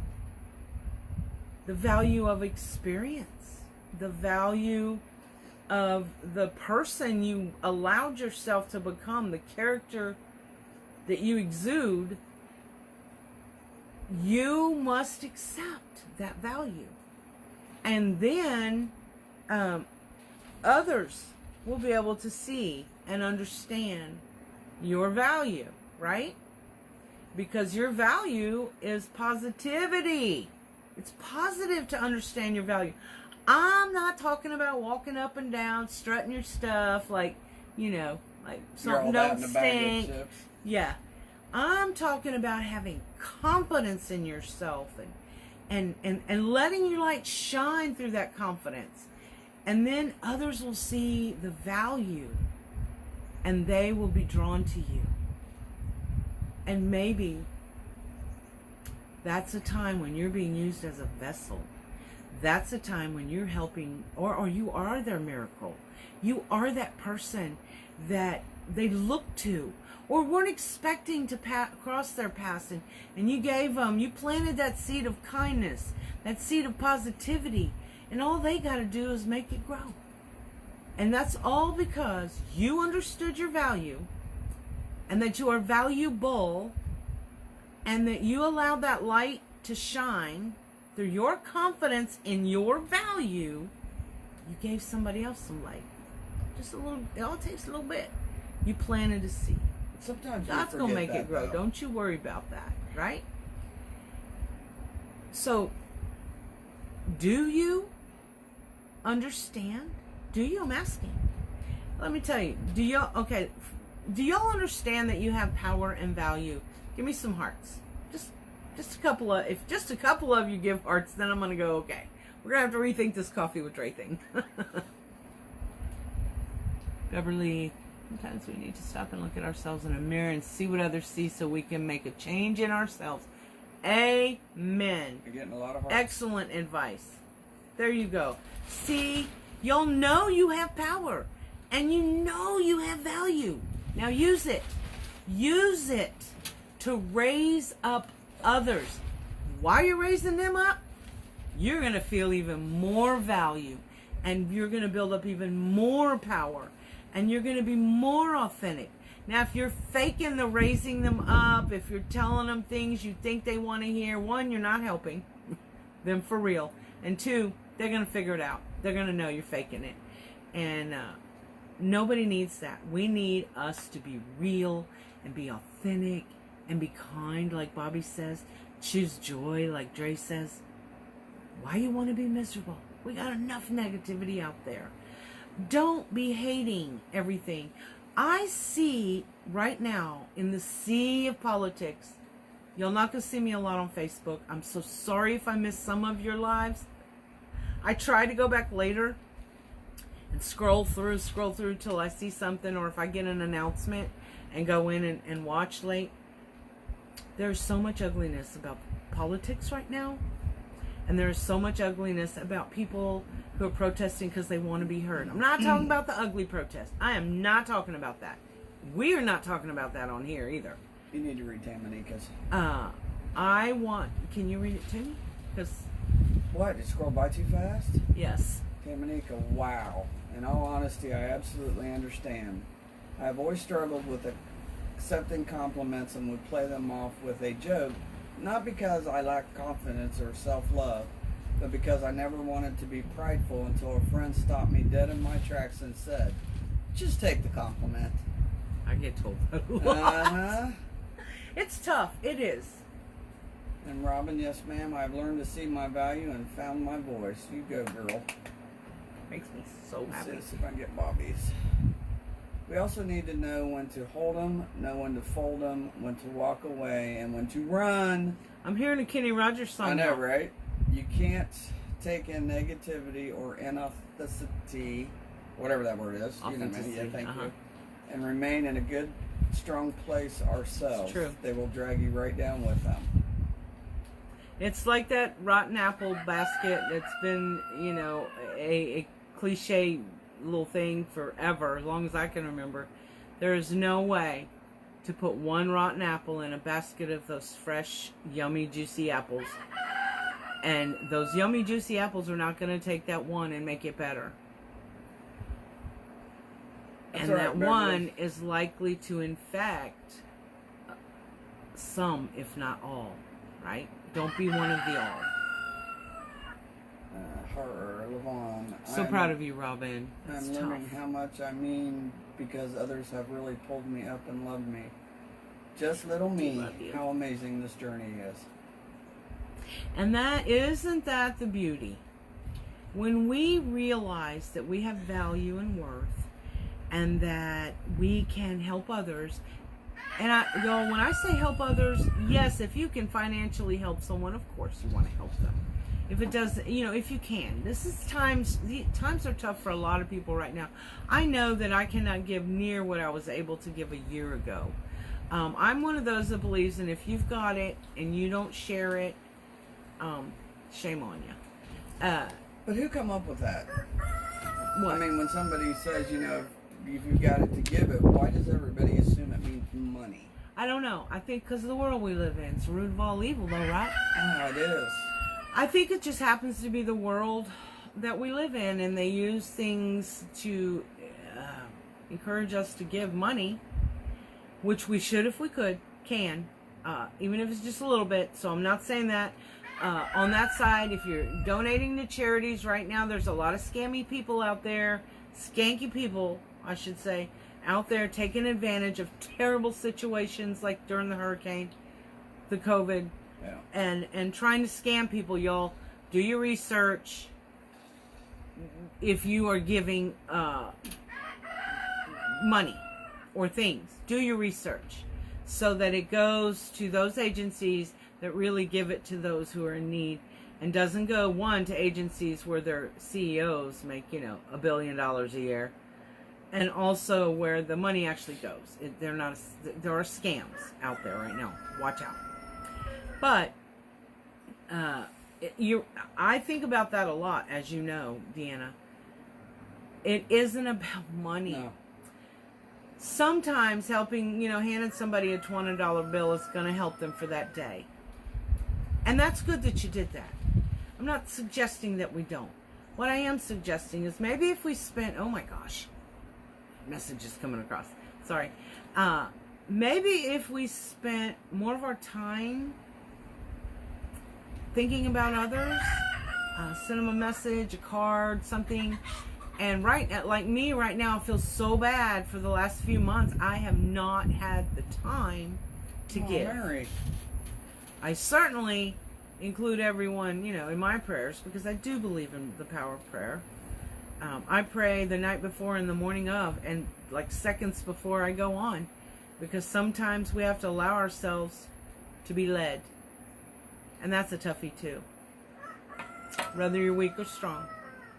S1: the value of experience, the value of the person you allowed yourself to become, the character that you exude, you must accept that value. And then others will be able to see and understand your value, right? Because your value is positivity. It's positive to understand your value. I'm not talking about walking up and down, strutting your stuff like, you know, like something don't stink. Yeah. I'm talking about having confidence in yourself and letting your light shine through that confidence. And then others will see the value and they will be drawn to you. And maybe that's a time when you're being used as a vessel. That's a time when you're helping, or you are their miracle. You are that person that they look to or weren't expecting to cross their path, and you gave them, you planted that seed of kindness, that seed of positivity, and all they got to do is make it grow. And that's all because you understood your value and that you are valuable and that you allowed that light to shine through your confidence in your value. You gave somebody else some light. Just a little, it all takes a little bit. You planted a seed.
S2: Sometimes
S1: God's going to make it grow. Don't you worry about that, right? So, do you understand? Do you? I'm asking. Let me tell you. Do y'all understand that you have power and value? Give me some hearts. Just a couple of. If just a couple of you give hearts, then I'm gonna go. Okay, we're gonna have to rethink this coffee with Drea thing. Beverly, sometimes we need to stop and look at ourselves in a mirror and see what others see, so we can make a change in ourselves. Amen.
S2: You're getting a lot of hearts.
S1: Excellent advice. There you go. See, y'all know you have power, and you know you have value. Now use it. Use it to raise up others. While you're raising them up, you're going to feel even more value, and you're going to build up even more power, and you're going to be more authentic. Now, if you're faking the raising them up, if you're telling them things you think they want to hear, one, you're not helping them for real, and two, they're going to figure it out. They're going to know you're faking it, and nobody needs that. We need us to be real and be authentic and be kind, like Bobby says. Choose joy, like Drea says. Why you want to be miserable? We got enough negativity out there. Don't be hating everything. I see right now in the sea of politics, y'all not going to see me a lot on Facebook. I'm so sorry if I missed some of your lives. I try to go back later and scroll through till I see something, or if I get an announcement and go in and watch late. There's so much ugliness about politics right now, and there's so much ugliness about people who are protesting because they want to be heard. I'm not talking about the ugly protest. I am not talking about that. We are not talking about that on here either.
S2: You need to read Tamanica's.
S1: Can you read it to me? Because
S2: what? Did it scroll by too fast?
S1: Yes.
S2: Tamanika, wow. In all honesty, I absolutely understand. I have always struggled with accepting compliments and would play them off with a joke, not because I lack confidence or self-love, but because I never wanted to be prideful until a friend stopped me dead in my tracks and said, just take the compliment.
S1: I get told that a lot.
S2: Uh-huh.
S1: It's tough. It is.
S2: And Robin, yes ma'am, I've learned to see my value and found my voice. You go, girl.
S1: Makes me so happy.
S2: Let's see if I can get Bobby's. We also need to know when to hold them, know when to fold them, when to walk away, and when to run.
S1: I'm hearing a Kenny Rogers song.
S2: I know, right? You can't take in negativity or inauthenticity, whatever that word is. You know what I mean? Yeah, thank you. And remain in a good, strong place ourselves.
S1: It's true.
S2: They will drag you right down with them.
S1: It's like that rotten apple basket that's been, a cliche little thing forever, as long as I can remember. There is no way to put one rotten apple in a basket of those fresh, yummy, juicy apples. And those yummy, juicy apples are not going to take that one and make it better. That's and that one is likely to infect some, if not all, right? Don't be one of the all. So proud of you, Robin. That's
S2: I'm learning how much I mean because others have really pulled me up and loved me. Just little me, how amazing this journey is.
S1: And isn't that the beauty? When we realize that we have value and worth and that we can help others, and when I say help others, yes, if you can financially help someone, of course you want to help them. If it does, if you can. Times are tough for a lot of people right now. I know that I cannot give near what I was able to give a year ago. I'm one of those that believes, and if you've got it and you don't share it, shame on you.
S2: But who come up with that?
S1: What?
S2: I mean, when somebody says, if you've got it to give it, why does everybody assume it means money?
S1: I don't know. I think because of the world we live in. It's the root of all evil, though, right?
S2: Oh, it is.
S1: I think it just happens to be the world that we live in, and they use things to encourage us to give money, which we should if we can, even if it's just a little bit. So I'm not saying that. On that side, if you're donating to charities right now, there's a lot of scammy people out there, skanky people, I should say, out there taking advantage of terrible situations like during the hurricane, the COVID,
S2: Yeah.
S1: And trying to scam people, y'all. Do your research. If you are giving money or things, do your research so that it goes to those agencies that really give it to those who are in need, and doesn't go to agencies where their CEOs make $1 billion a year, and also where the money actually goes. There are scams out there right now. Watch out. But I think about that a lot, as you know, Deanna. It isn't about money.
S2: No.
S1: Sometimes helping, handing somebody a $20 bill is going to help them for that day. And that's good that you did that. I'm not suggesting that we don't. What I am suggesting is maybe if we spent, oh my gosh, message is coming across. Sorry. Maybe if we spent more of our time thinking about others, send them a message, a card, something. And like me right now, I feel so bad for the last few months. I have not had the time to give.
S2: Mary.
S1: I certainly include everyone, in my prayers, because I do believe in the power of prayer. I pray the night before and the morning of, and like seconds before I go on, because sometimes we have to allow ourselves to be led. And that's a toughie too. Whether you're weak or strong,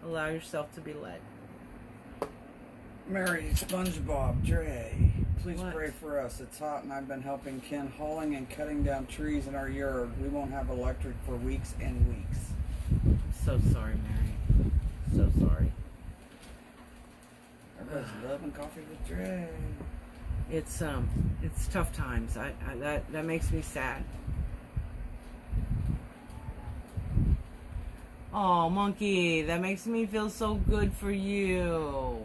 S1: allow yourself to be led.
S2: Mary, SpongeBob, Drea, please
S1: What?
S2: pray for us. It's hot and I've been helping Ken hauling and cutting down trees in our yard. We won't have electric for weeks and weeks.
S1: I'm so sorry, Mary. So sorry.
S2: Everybody's loving coffee with Drea.
S1: It's tough times. That makes me sad. Oh, Monkey, that makes me feel so good for you.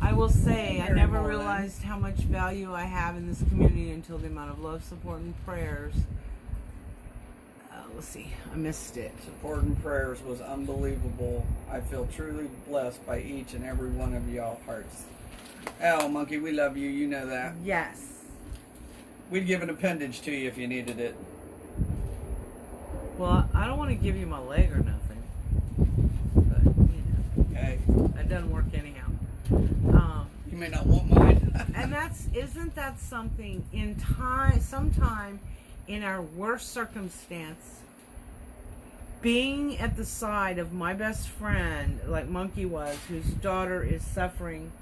S1: I will say, I never realized how much value I have in this community until the amount of love, support, and prayers. Let's see, I missed it.
S2: Support and prayers was unbelievable. I feel truly blessed by each and every one of y'all hearts. Oh, Monkey, we love you. You know that.
S1: Yes.
S2: We'd give an appendage to you if you needed it.
S1: Well, I don't want to give you my leg or nothing. But,
S2: Okay.
S1: that doesn't work anyhow.
S2: You may not want mine.
S1: And isn't that something sometime in our worst circumstance, being at the side of my best friend, like Monkey was, whose daughter is suffering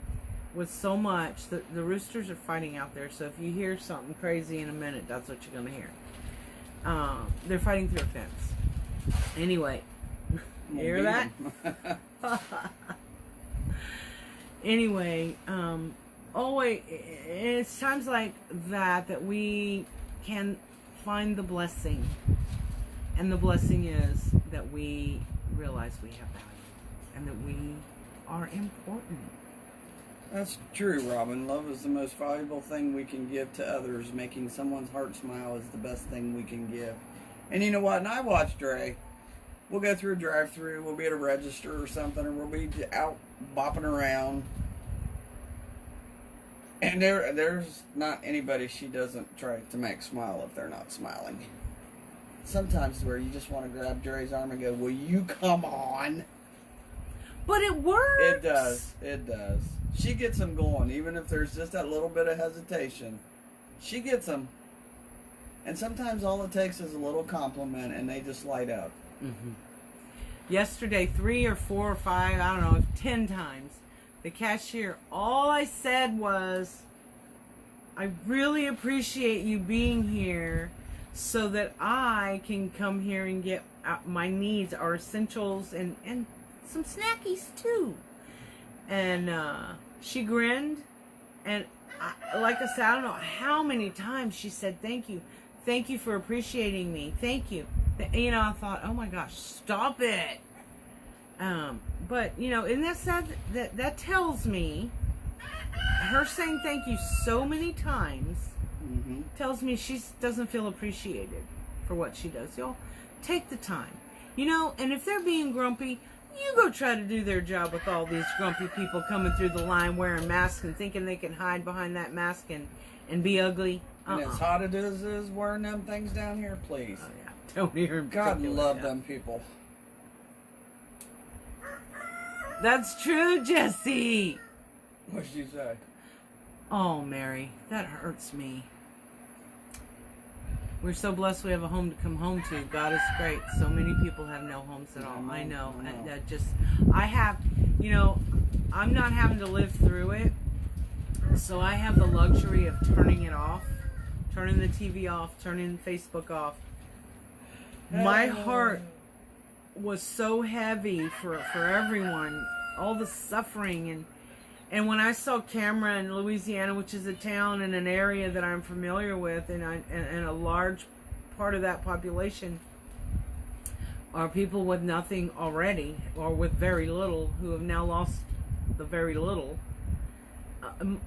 S1: with so much. The roosters are fighting out there, so if you hear something crazy in a minute, that's what you're going to hear. They're fighting through a fence. Anyway, you hear that? Anyway, always, it's times like that we can find the blessing. And the blessing is that we realize we have value and that we are important.
S2: That's true, Robin. Love is the most valuable thing we can give to others. Making someone's heart smile is the best thing we can give. And you know what? And I watch Dre. We'll go through a drive-thru. We'll be at a register or something, or we'll be out bopping around. And there's not anybody she doesn't try to make smile if they're not smiling. Sometimes where you just want to grab Dre's arm and go, will you come on?
S1: But it works.
S2: It does. It does. She gets them going, even if there's just that little bit of hesitation. She gets them. And sometimes all it takes is a little compliment and they just light up.
S1: Mm-hmm. Yesterday, 3 or 4 or 5, I don't know, 10 times, the cashier, all I said was, I really appreciate you being here so that I can come here and get my needs, our essentials, and some snackies too. And she grinned, and like I said, I don't know how many times she said thank you. Thank you for appreciating me. Thank you. You know, I thought, oh my gosh, stop it. But, you know, and that tells me, her saying thank you so many times, tells me she doesn't feel appreciated for what she does. Y'all, take the time. You know, and if they're being grumpy, you go try to do their job with all these grumpy people coming through the line wearing masks and thinking they can hide behind that mask and be ugly.
S2: And as hot as it is wearing them things down here, please.
S1: Oh, yeah. Don't hear
S2: God love them people.
S1: That's true, Jesse.
S2: What did you say?
S1: Oh, Mary, that hurts me. We're so blessed we have a home to come home to. God is great. So many people have no homes at all. I know. And that just, I have, you know, I'm not having to live through it. So I have the luxury of turning it off, turning the TV off, turning Facebook off. My heart was so heavy for everyone, all the suffering. And when I saw Cameron in Louisiana, which is a town in an area that I'm familiar with, and a large part of that population are people with nothing already, or with very little, who have now lost the very little,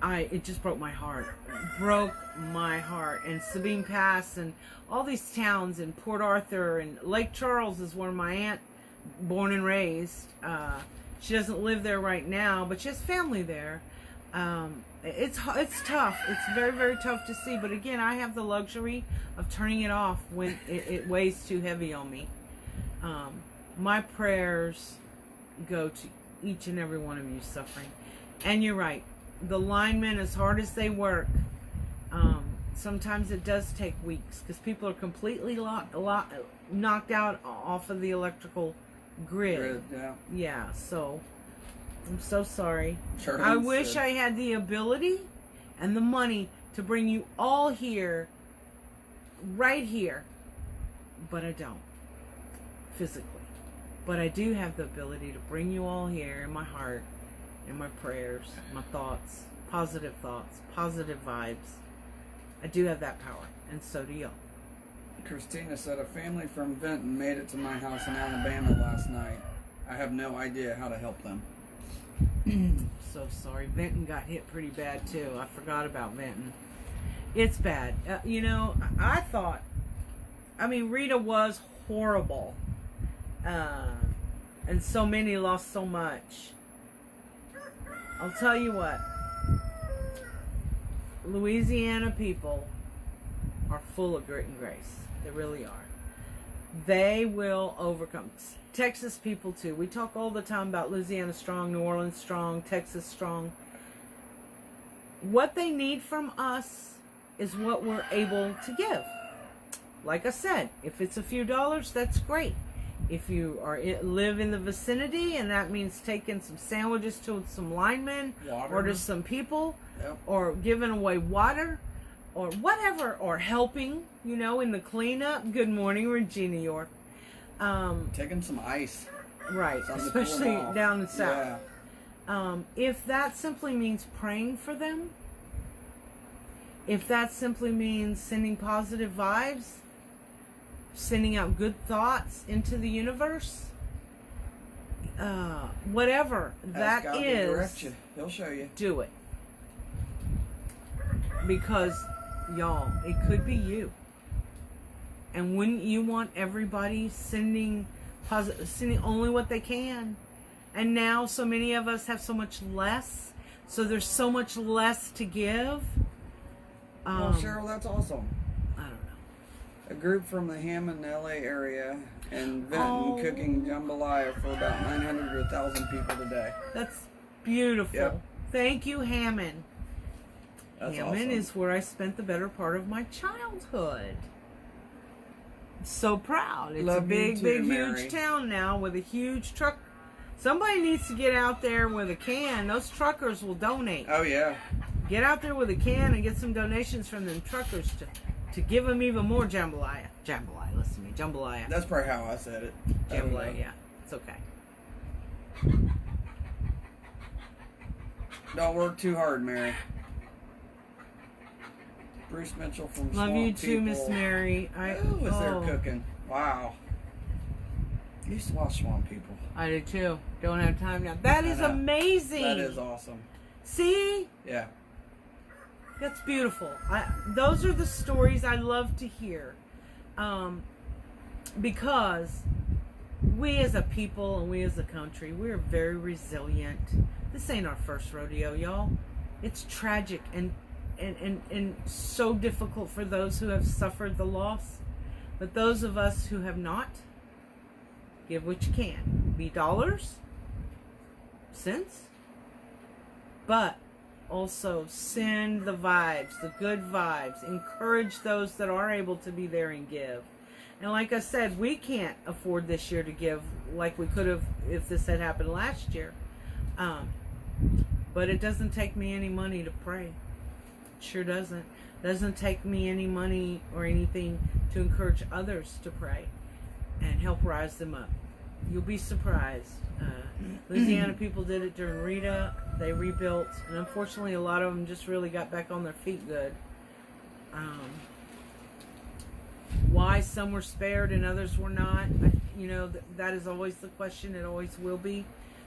S1: it just broke my heart. Broke my heart. And Sabine Pass and all these towns, and Port Arthur and Lake Charles is where my aunt, born and raised. She doesn't live there right now, but she has family there. It's tough. It's very, very tough to see. But again, I have the luxury of turning it off when it weighs too heavy on me. My prayers go to each and every one of you suffering. And you're right. The linemen, as hard as they work, sometimes it does take weeks because people are completely knocked out off of the electrical grid. Yeah, so I'm so sorry.
S2: Sure,
S1: I wish I had the ability and the money to bring you all here, right here, but I don't, physically. But I do have the ability to bring you all here in my heart, in my prayers, my thoughts, positive vibes. I do have that power, and so do y'all.
S2: Christina said a family from Vinton made it to my house in Alabama last night. I have no idea how to help them.
S1: So sorry. Vinton got hit pretty bad too. I forgot about Vinton. It's bad. You know, Rita was horrible. And so many lost so much. I'll tell you what. Louisiana people are full of grit and grace. They really are. They will overcome. Texas people too. We talk all the time about Louisiana strong, New Orleans strong, Texas strong. What they need from us is what we're able to give. Like I said, if it's a few dollars, that's great. If you live in the vicinity, and that means taking some sandwiches to some linemen,
S2: water,
S1: or to some people,
S2: yep,
S1: or giving away water, or whatever, or helping, you know, in the cleanup. Good morning, Regina York.
S2: Taking some ice.
S1: Right, especially down the south. Yeah. If that simply means praying for them, if that simply means sending positive vibes, sending out good thoughts into the universe, whatever that
S2: God
S1: is,
S2: to direct you. He'll show you.
S1: Do it. Because, y'all, it could be you. And wouldn't you want everybody sending only what they can? And now so many of us have so much less, so there's so much less to give.
S2: Well, Cheryl, that's awesome.
S1: I don't know.
S2: A group from the Hammond, LA area and Vinton cooking jambalaya for about 900 to 1,000 people today.
S1: That's beautiful.
S2: Yep.
S1: Thank you, Hammond.
S2: That's
S1: Hammond
S2: awesome.
S1: is where I spent the better part of my childhood. So proud. It's
S2: Love
S1: a big,
S2: too,
S1: big,
S2: Mary.
S1: huge town now with a huge truck. Somebody needs to get out there with a can. Those truckers will donate.
S2: Oh, yeah.
S1: Get out there with a can and get some donations from them truckers to give them even more jambalaya. Jambalaya, listen to me. Jambalaya.
S2: That's probably how I said it.
S1: Jambalaya, yeah. It's okay.
S2: Don't work too hard, Mary. Bruce Mitchell from
S1: Love
S2: Swamp
S1: you too,
S2: People.
S1: Miss Mary.
S2: Who was there cooking? Wow. I used to watch Swamp People.
S1: I do too. Don't have time now. That is amazing.
S2: That is awesome.
S1: See?
S2: Yeah.
S1: That's beautiful. Those are the stories I love to hear. Because we as a people and we as a country, we're very resilient. This ain't our first rodeo, y'all. It's tragic and and so difficult for those who have suffered the loss. But those of us who have not, give what you can. Be dollars, cents, but also send the vibes, the good vibes. Encourage those that are able to be there and give. And like I said, we can't afford this year to give like we could have if this had happened last year. But it doesn't take me any money to pray. It sure doesn't. It doesn't take me any money or anything to encourage others to pray and help rise them up. You'll be surprised. Louisiana people did it during Rita. They rebuilt, and unfortunately a lot of them just really got back on their feet good. Why some were spared and others were not, that is always the question. It always will be.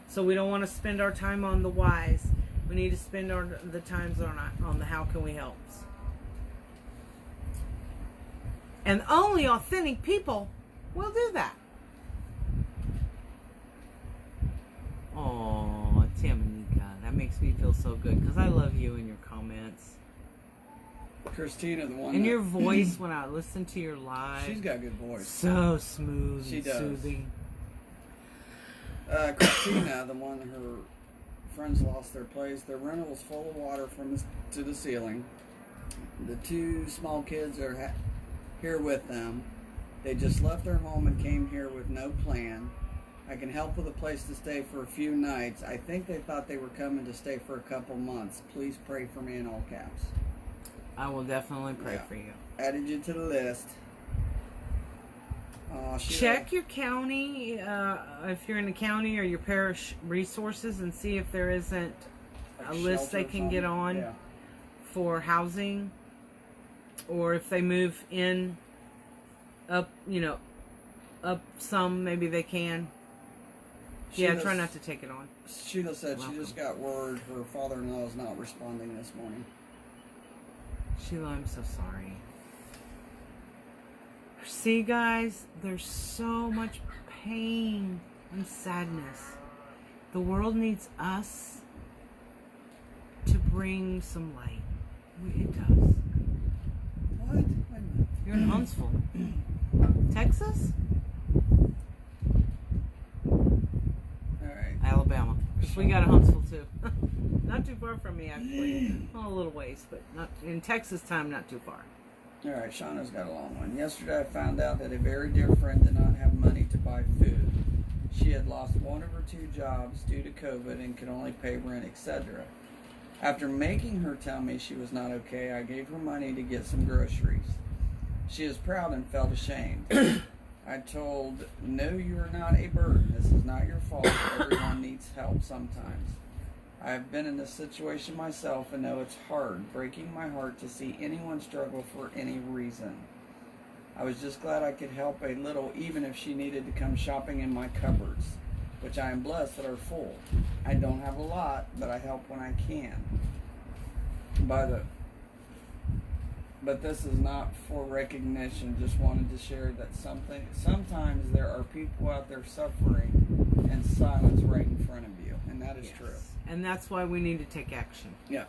S1: So we don't want to spend our time on the whys. We need to spend the times on the how can we help. And only authentic people will do that. Oh, Tamanika, that makes me feel so good because I love you and your comments.
S2: Christina, the one.
S1: And your voice when I listen to your live.
S2: She's got a good voice.
S1: So smooth
S2: she
S1: and
S2: does.
S1: soothing.
S2: Christina, the one, her friends lost their place. Their rental was full of water to the ceiling. The two small kids are here with them. They just left their home and came here with no plan. I can help with a place to stay for a few nights. I think they thought they were coming to stay for a couple months. Please pray for me in all caps.
S1: I will definitely pray for you.
S2: Added you to the list.
S1: Check your county, if you're in the county or your parish resources, and see if there isn't a list they can get on for housing, or if they move up some, maybe they can. Try not to take it on.
S2: Sheila said she just got word her father-in-law is not responding this morning.
S1: Sheila, I'm so sorry. See, guys, there's so much pain and sadness. The world needs us to bring some light. It does.
S2: What?
S1: You're in Huntsville, Texas?
S2: Alright.
S1: Alabama. Because we got a Huntsville, too. Not too far from me, actually. Well, a little ways, but not in Texas time, not too far.
S2: Alright, Shauna's got a long one. Yesterday I found out that a very dear friend did not have money to buy food. She had lost one of her two jobs due to COVID and could only pay rent, etc. After making her tell me she was not okay, I gave her money to get some groceries. She is proud and felt ashamed. I told, no, you are not a burden. This is not your fault. Everyone needs help sometimes. I have been in this situation myself and know it's hard, breaking my heart to see anyone struggle for any reason. I was just glad I could help a little, even if she needed to come shopping in my cupboards, which I am blessed that are full. I don't have a lot, but I help when I can. But this is not for recognition. Just wanted to share that sometimes there are people out there suffering in silence right in front of you, and that is true.
S1: And that's why we need to take action.
S2: Yeah.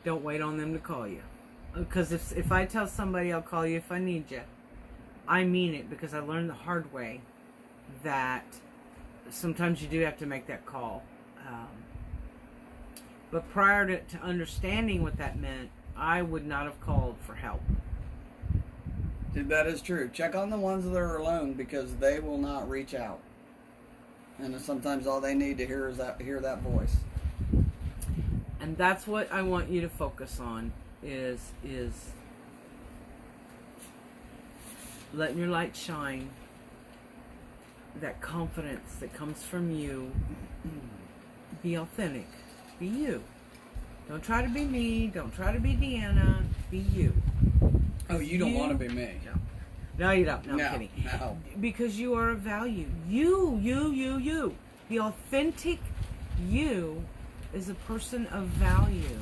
S1: Don't wait on them to call you. Because if I tell somebody I'll call you if I need you, I mean it, because I learned the hard way that sometimes you do have to make that call. But prior to understanding what that meant, I would not have called for help.
S2: That is true. Check on the ones that are alone, because they will not reach out. And sometimes all they need to hear is hear that voice.
S1: And that's what I want you to focus on, is letting your light shine. That confidence that comes from you. Be authentic. Be you. Don't try to be me. Don't try to be Deanna. Be you.
S2: Oh, you don't want to be me.
S1: No, you don't. No, I'm kidding.
S2: No.
S1: Because you are of value. You. The authentic you is a person of value.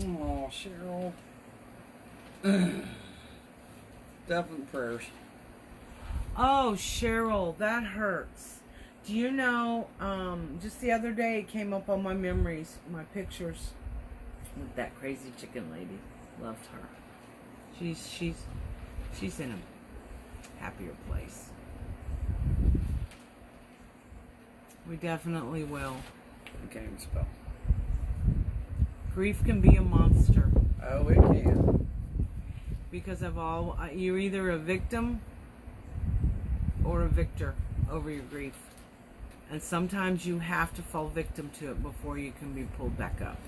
S2: Oh, Cheryl. Definite prayers.
S1: Oh, Cheryl, that hurts. Do you know, just the other day it came up on my memories, my pictures. with that crazy chicken lady. Loved her. She's in a happier place. We definitely will.
S2: I can't even spell.
S1: Grief can be a monster.
S2: Oh, it can.
S1: Because you're either a victim or a victor over your grief. And sometimes you have to fall victim to it before you can be pulled back up.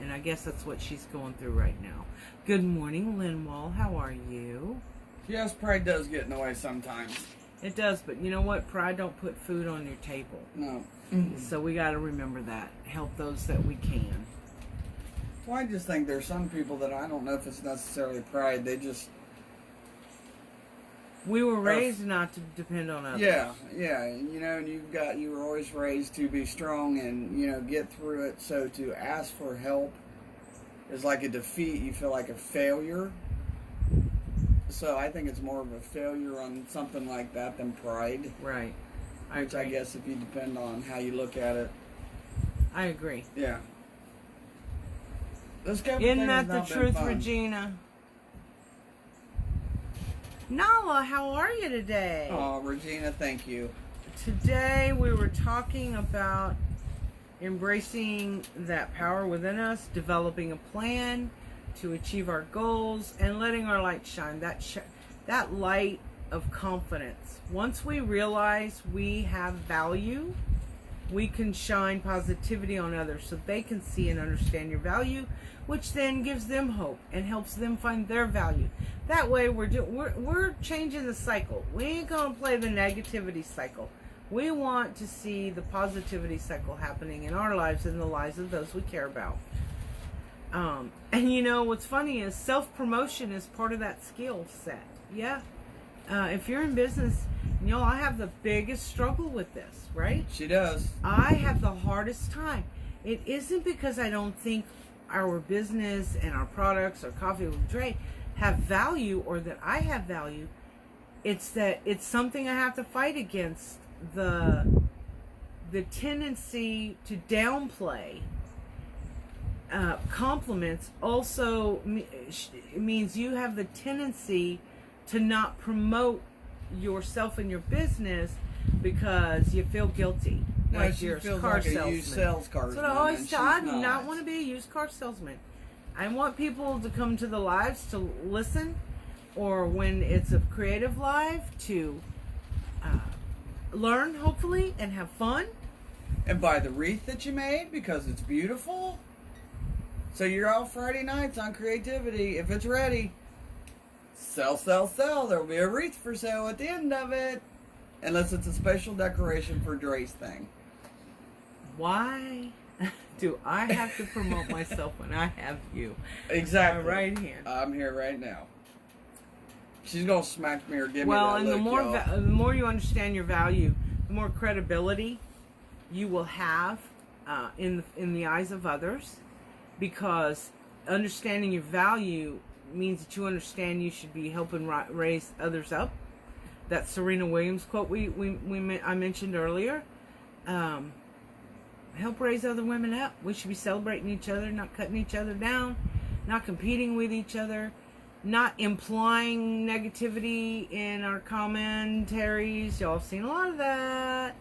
S1: And I guess that's what she's going through right now. Good morning, Linwall. How are you?
S2: Yes, pride does get in the way sometimes.
S1: It does, but you know what? Pride don't put food on your table.
S2: No.
S1: So we got to remember that. Help those that we can.
S2: Well, I just think there's some people that I don't know if it's necessarily pride. They just...
S1: We were raised not to depend on others.
S2: Yeah. You know, and you were always raised to be strong and, you know, get through it. So to ask for help is like a defeat. You feel like a failure. So I think it's more of a failure on something like that than pride.
S1: Right.
S2: I guess if you depend on how you look at it.
S1: I agree.
S2: Yeah.
S1: Isn't that the truth, Regina? Nala, how are you today?
S2: Oh, Regina, thank you.
S1: Today we were talking about embracing that power within us, developing a plan to achieve our goals, and letting our light shine. That light of confidence. Once we realize we have value, we can shine positivity on others so they can see and understand your value, which then gives them hope and helps them find their value. That way we're changing the cycle. We ain't gonna play the negativity cycle. We want to see the positivity cycle happening in our lives and the lives of those we care about. And you know what's funny is self-promotion is part of that skill set. Yeah. If you're in business, you know, I have the biggest struggle with this, right?
S2: She does.
S1: I have the hardest time. It isn't because I don't think our business and our products or Coffee with Drea have value or that I have value. It's that it's something I have to fight against. The tendency to downplay compliments also means you have the tendency to not promote yourself and your business because you feel guilty.
S2: No,
S1: like
S2: she
S1: you're
S2: feels
S1: a car
S2: like
S1: salesman.
S2: a used sales card.
S1: That's what I always tell. I do not want to be a used car salesman. I want people to come to the lives to listen, or when it's a creative live, to learn, hopefully, and have fun.
S2: And buy the wreath that you made because it's beautiful. So you're out Friday nights on creativity. If it's ready, sell. There'll be a wreath for sale at the end of it. Unless it's a special decoration for Dre's thing.
S1: Why do I have to promote myself when I have you?
S2: Exactly.
S1: My right hand.
S2: I'm here right now. She's gonna smack me or give me that
S1: Well, and
S2: look,
S1: the more you understand your value, the more credibility you will have in the eyes of others, because understanding your value means that you understand you should be helping raise others up. That Serena Williams quote I mentioned earlier. Help raise other women up. We should be celebrating each other, not cutting each other down, not competing with each other, not implying negativity in our commentaries. Y'all have seen a lot of that.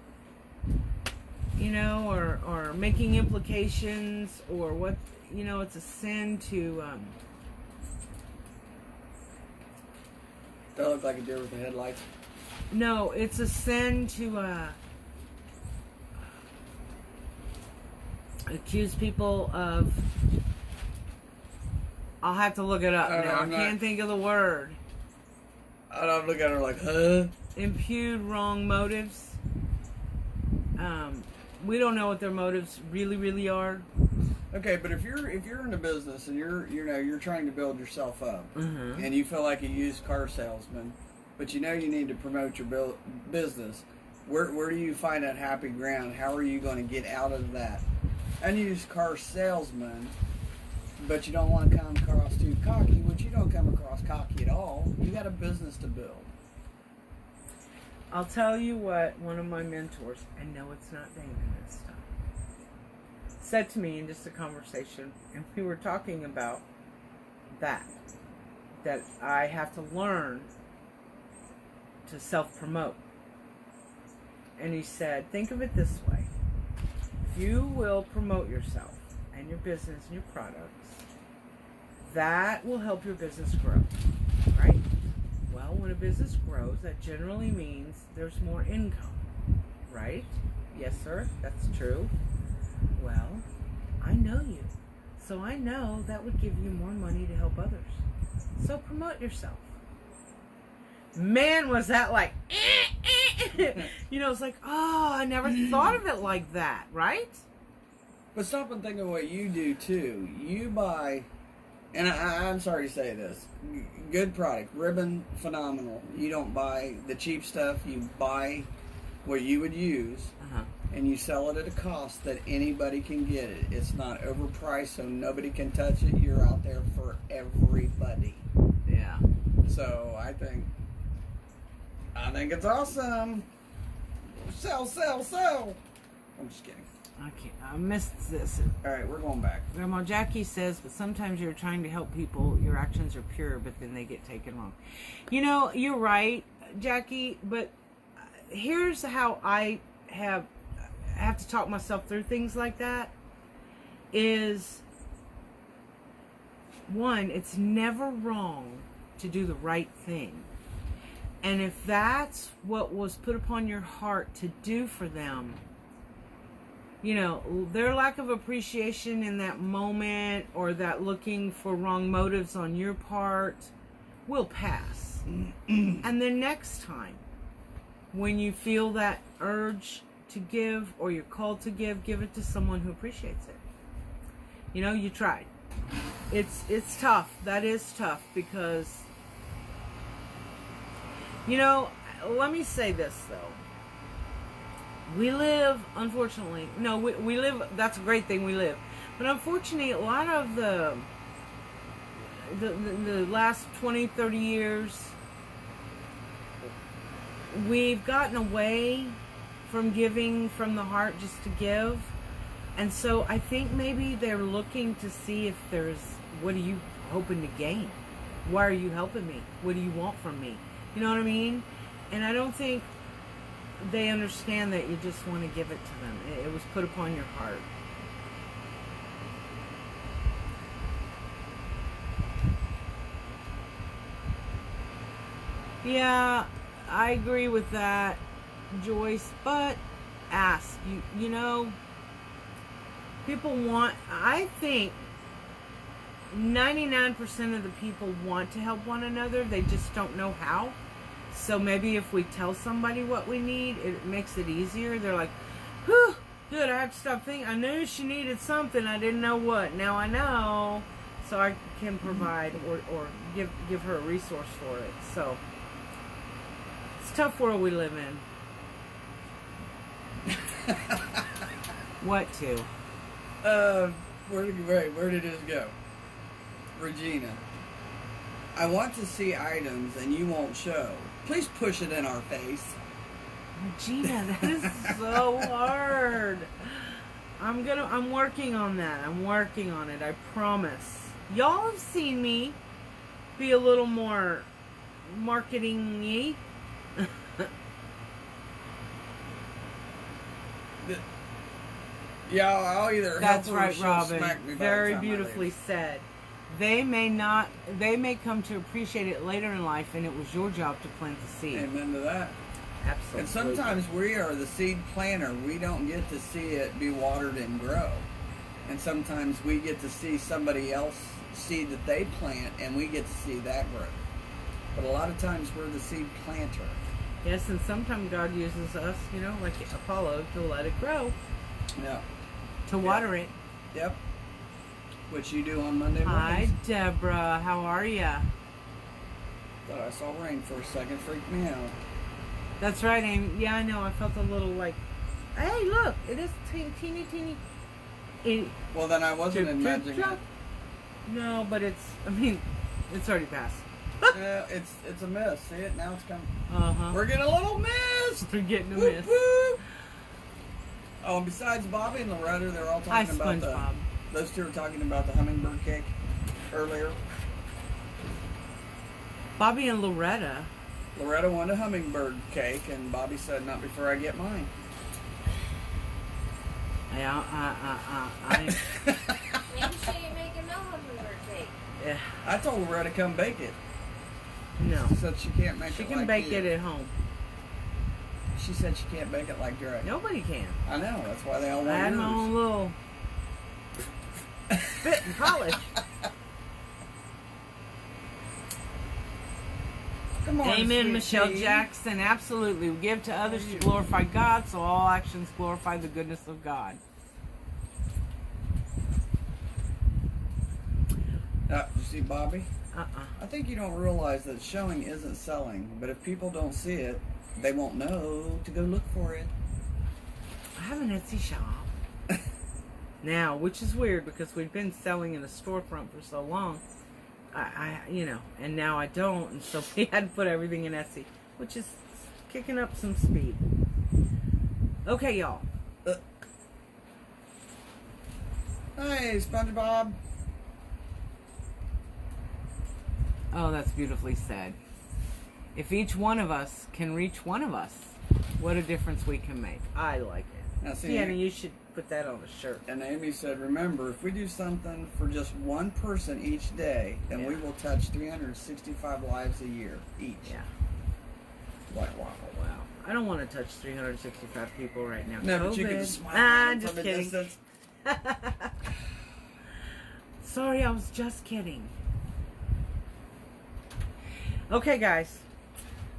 S1: You know, or making implications, or what, you know, it's a sin to
S2: That look like a deer with the headlights.
S1: no, it's a sin to accuse people of, I'll have to look it up now. I can't think of the word.
S2: I don't look at her like, huh?
S1: Impute wrong motives. We don't know what their motives really are.
S2: Okay, but if you're in a business and you're trying to build yourself up,
S1: Mm-hmm.
S2: and you feel like a used car salesman, but you know you need to promote your business, where do you find that happy ground? How are you going to get out of that unused car salesman? But you don't want to come across too cocky, which you don't come across cocky at all. You got a business to build.
S1: I'll tell you what one of my mentors, I know it's not Damon this time, said to me in just a conversation, and we were talking about that I have to learn to self-promote. And he said, think of it this way. If you will promote yourself and your business and your products, that will help your business grow, right? Well, when a business grows, that generally means there's more income, right? Yes, sir, that's true. Well, I know you, so I know that would give you more money to help others. So promote yourself. Man, was that like, you know, it's like, oh, I never thought of it like that, right?
S2: But stop and think of what you do too. You buy, and I'm sorry to say this, good product, ribbon, phenomenal. You don't buy the cheap stuff. You buy what you would use, and you sell it at a cost that anybody can get it. It's not overpriced, so nobody can touch it. You're out there for everybody.
S1: Yeah.
S2: So I think it's awesome. Sell. I'm just kidding.
S1: I missed this.
S2: All right, we're going back.
S1: Grandma Jackie says, but sometimes you're trying to help people, your actions are pure, but then they get taken wrong. You know, you're right, Jackie, but here's how I have to talk myself through things like that is, one, it's never wrong to do the right thing. And if that's what was put upon your heart to do for them, you know, their lack of appreciation in that moment or that looking for wrong motives on your part will pass. And then next time, when you feel that urge to give or you're called to give it to someone who appreciates it. You know, you tried. It's tough. That is tough because, you know, let me say this though. We live, unfortunately, we live, that's a great thing, we live. But unfortunately, a lot of the last 20, 30 years, we've gotten away from giving from the heart just to give. And so I think maybe they're looking to see if there's, what are you hoping to gain? Why are you helping me? What do you want from me? You know what I mean? And I don't think they understand that you just want to give it to them. It was put upon your heart. Yeah, I agree with that, Joyce, but ask. You know, people want, I think 99% of the people want to help one another. They just don't know how. So maybe if we tell somebody what we need, it makes it easier. They're like, whew, good, I have to stop thinking. I knew she needed something. I didn't know what. Now I know. So I can provide or give her a resource for it. So it's a tough world we live in. What to?
S2: Where did it go? Regina. I want to see items and you won't show. Please push it in our face.
S1: Regina, that is so hard. I'm working on that. I'm working on it. I promise. Y'all have seen me be a little more marketing-y.
S2: Yeah, I'll either
S1: That's
S2: help her or
S1: right,
S2: she'll
S1: Robin.
S2: smack me by the
S1: Very
S2: time I
S1: beautifully
S2: leave.
S1: said. They may come to appreciate it later in life, and it was your job to plant the seed.
S2: Amen to that.
S1: Absolutely.
S2: And sometimes we are the seed planter. We don't get to see it be watered and grow. And sometimes we get to see somebody else seed that they plant, and we get to see that grow. But a lot of times we're the seed planter.
S1: Yes, and sometimes God uses us, you know, like Apollo, to let it grow.
S2: Yeah.
S1: To water it.
S2: Yep. Which you do on Monday
S1: Hi,
S2: mornings.
S1: Deborah. How are ya?
S2: Thought I saw rain for a second. Freaked me out.
S1: That's right, Amy. Yeah, I know. I felt a little like, hey, look, it is teeny.
S2: Well, then I wasn't imagining it.
S1: No, but it's already passed.
S2: Yeah, it's a miss. See it? Now it's coming.
S1: Uh-huh.
S2: We're getting a little mist.
S1: We're getting a
S2: Whoop,
S1: miss.
S2: whoop. Oh, and besides Bobby and Loretta, they're all
S1: Hi,
S2: talking about
S1: SpongeBob.
S2: those two are talking about the hummingbird cake earlier.
S1: Bobby and Loretta.
S2: Loretta wanted a hummingbird cake, and Bobby said, "Not before I get mine."
S1: Yeah,
S3: Maybe she ain't making no hummingbird cake.
S1: yeah,
S2: I told Loretta to come bake it.
S1: no.
S2: She said she can't make
S1: She
S2: it
S1: can
S2: like
S1: bake
S2: you.
S1: it at home.
S2: She said she can't bake it like Drea.
S1: Nobody can.
S2: I know. That's why they all
S1: I
S2: want
S1: had
S2: yours.
S1: my own little spit and polish.
S2: Come on,
S1: Amen,
S2: sweet
S1: Michelle
S2: pea.
S1: Jackson. Absolutely. We give to others to glorify God, so all actions glorify the goodness of God.
S2: You see, Bobby?
S1: Uh-uh.
S2: I think you don't realize that showing isn't selling, but if people don't see it, they won't know to go look for it.
S1: I have an Etsy shop now, which is weird because we've been selling in a storefront for so long. And now I don't, and so we had to put everything in Etsy, which is kicking up some speed. Okay, y'all.
S2: Hey, SpongeBob.
S1: Oh, that's beautifully said. If each one of us can reach one of us, what a difference we can make. I like it.
S2: Now, see,
S1: Deanna, you should put that on a shirt.
S2: And Amy said, remember, if we do something for just one person each day, then we
S1: Yeah.
S2: will touch 365 lives a year each.
S1: Yeah.
S2: Like, wow.
S1: Wow. I don't want to touch 365 people right now.
S2: No, but you can
S1: COVID.
S2: just smile at them
S1: just
S2: from a
S1: kidding.
S2: distance.
S1: Sorry, I was just kidding. Okay, guys.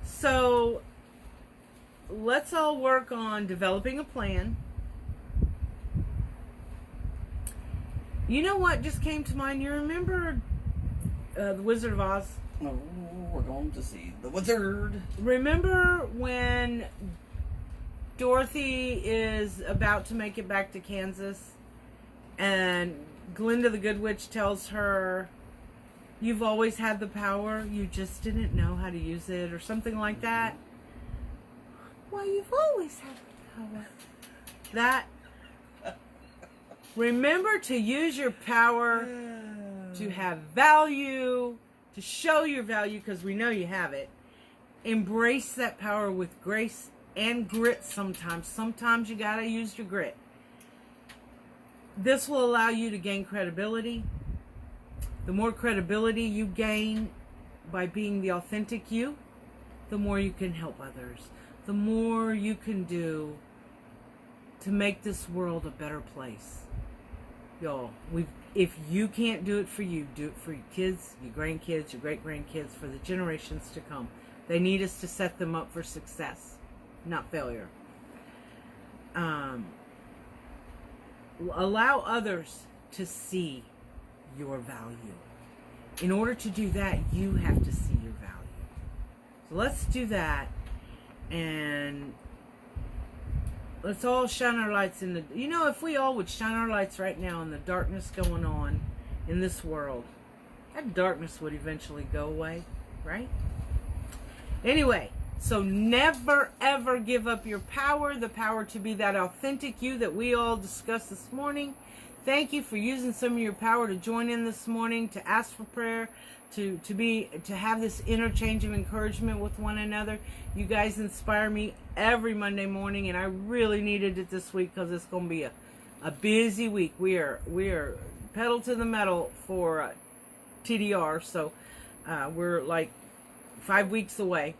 S1: So, let's all work on developing a plan. You know what just came to mind? You remember The Wizard of Oz?
S2: Oh, we're going to see the wizard.
S1: Remember when Dorothy is about to make it back to Kansas and Glinda the Good Witch tells her, "You've always had the power, you just didn't know how to use it," or something like that? Well, you've always had the power. That. Remember to use your power to have value, to show your value, because we know you have it. Embrace that power with grace and grit sometimes. Sometimes you gotta use your grit. This will allow you to gain credibility. The more credibility you gain by being the authentic you, the more you can help others. The more you can do to make this world a better place. Y'all, if you can't do it for you, do it for your kids, your grandkids, your great-grandkids, for the generations to come. They need us to set them up for success, not failure. Allow others to see your value. In order to do that, you have to see your value. So let's do that, and let's all shine our lights in the... You know, if we all would shine our lights right now in the darkness going on in this world, that darkness would eventually go away, right? Anyway, so never, ever give up your power, the power to be that authentic you that we all discussed this morning. Thank you for using some of your power to join in this morning, to ask for prayer, to have this interchange of encouragement with one another. You guys inspire me every Monday morning, and I really needed it this week because it's going to be a busy week. We are pedal to the metal for TDR, so we're like 5 weeks away,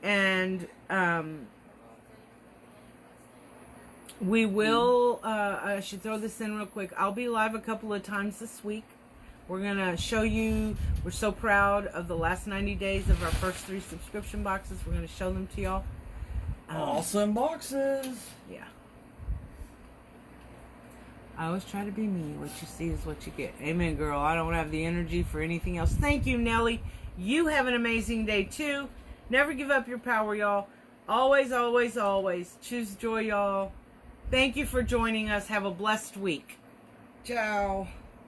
S1: and we will, I should throw this in real quick. I'll be live a couple of times this week. We're going to show you, we're so proud of the last 90 days of our first 3 subscription boxes. We're going to show them to y'all.
S2: Awesome boxes.
S1: Yeah. I always try to be me. What you see is what you get. Amen, girl. I don't have the energy for anything else. Thank you, Nellie. You have an amazing day, too. Never give up your power, y'all. Always, always, always. Choose joy, y'all. Thank you for joining us. Have a blessed week.
S2: Ciao.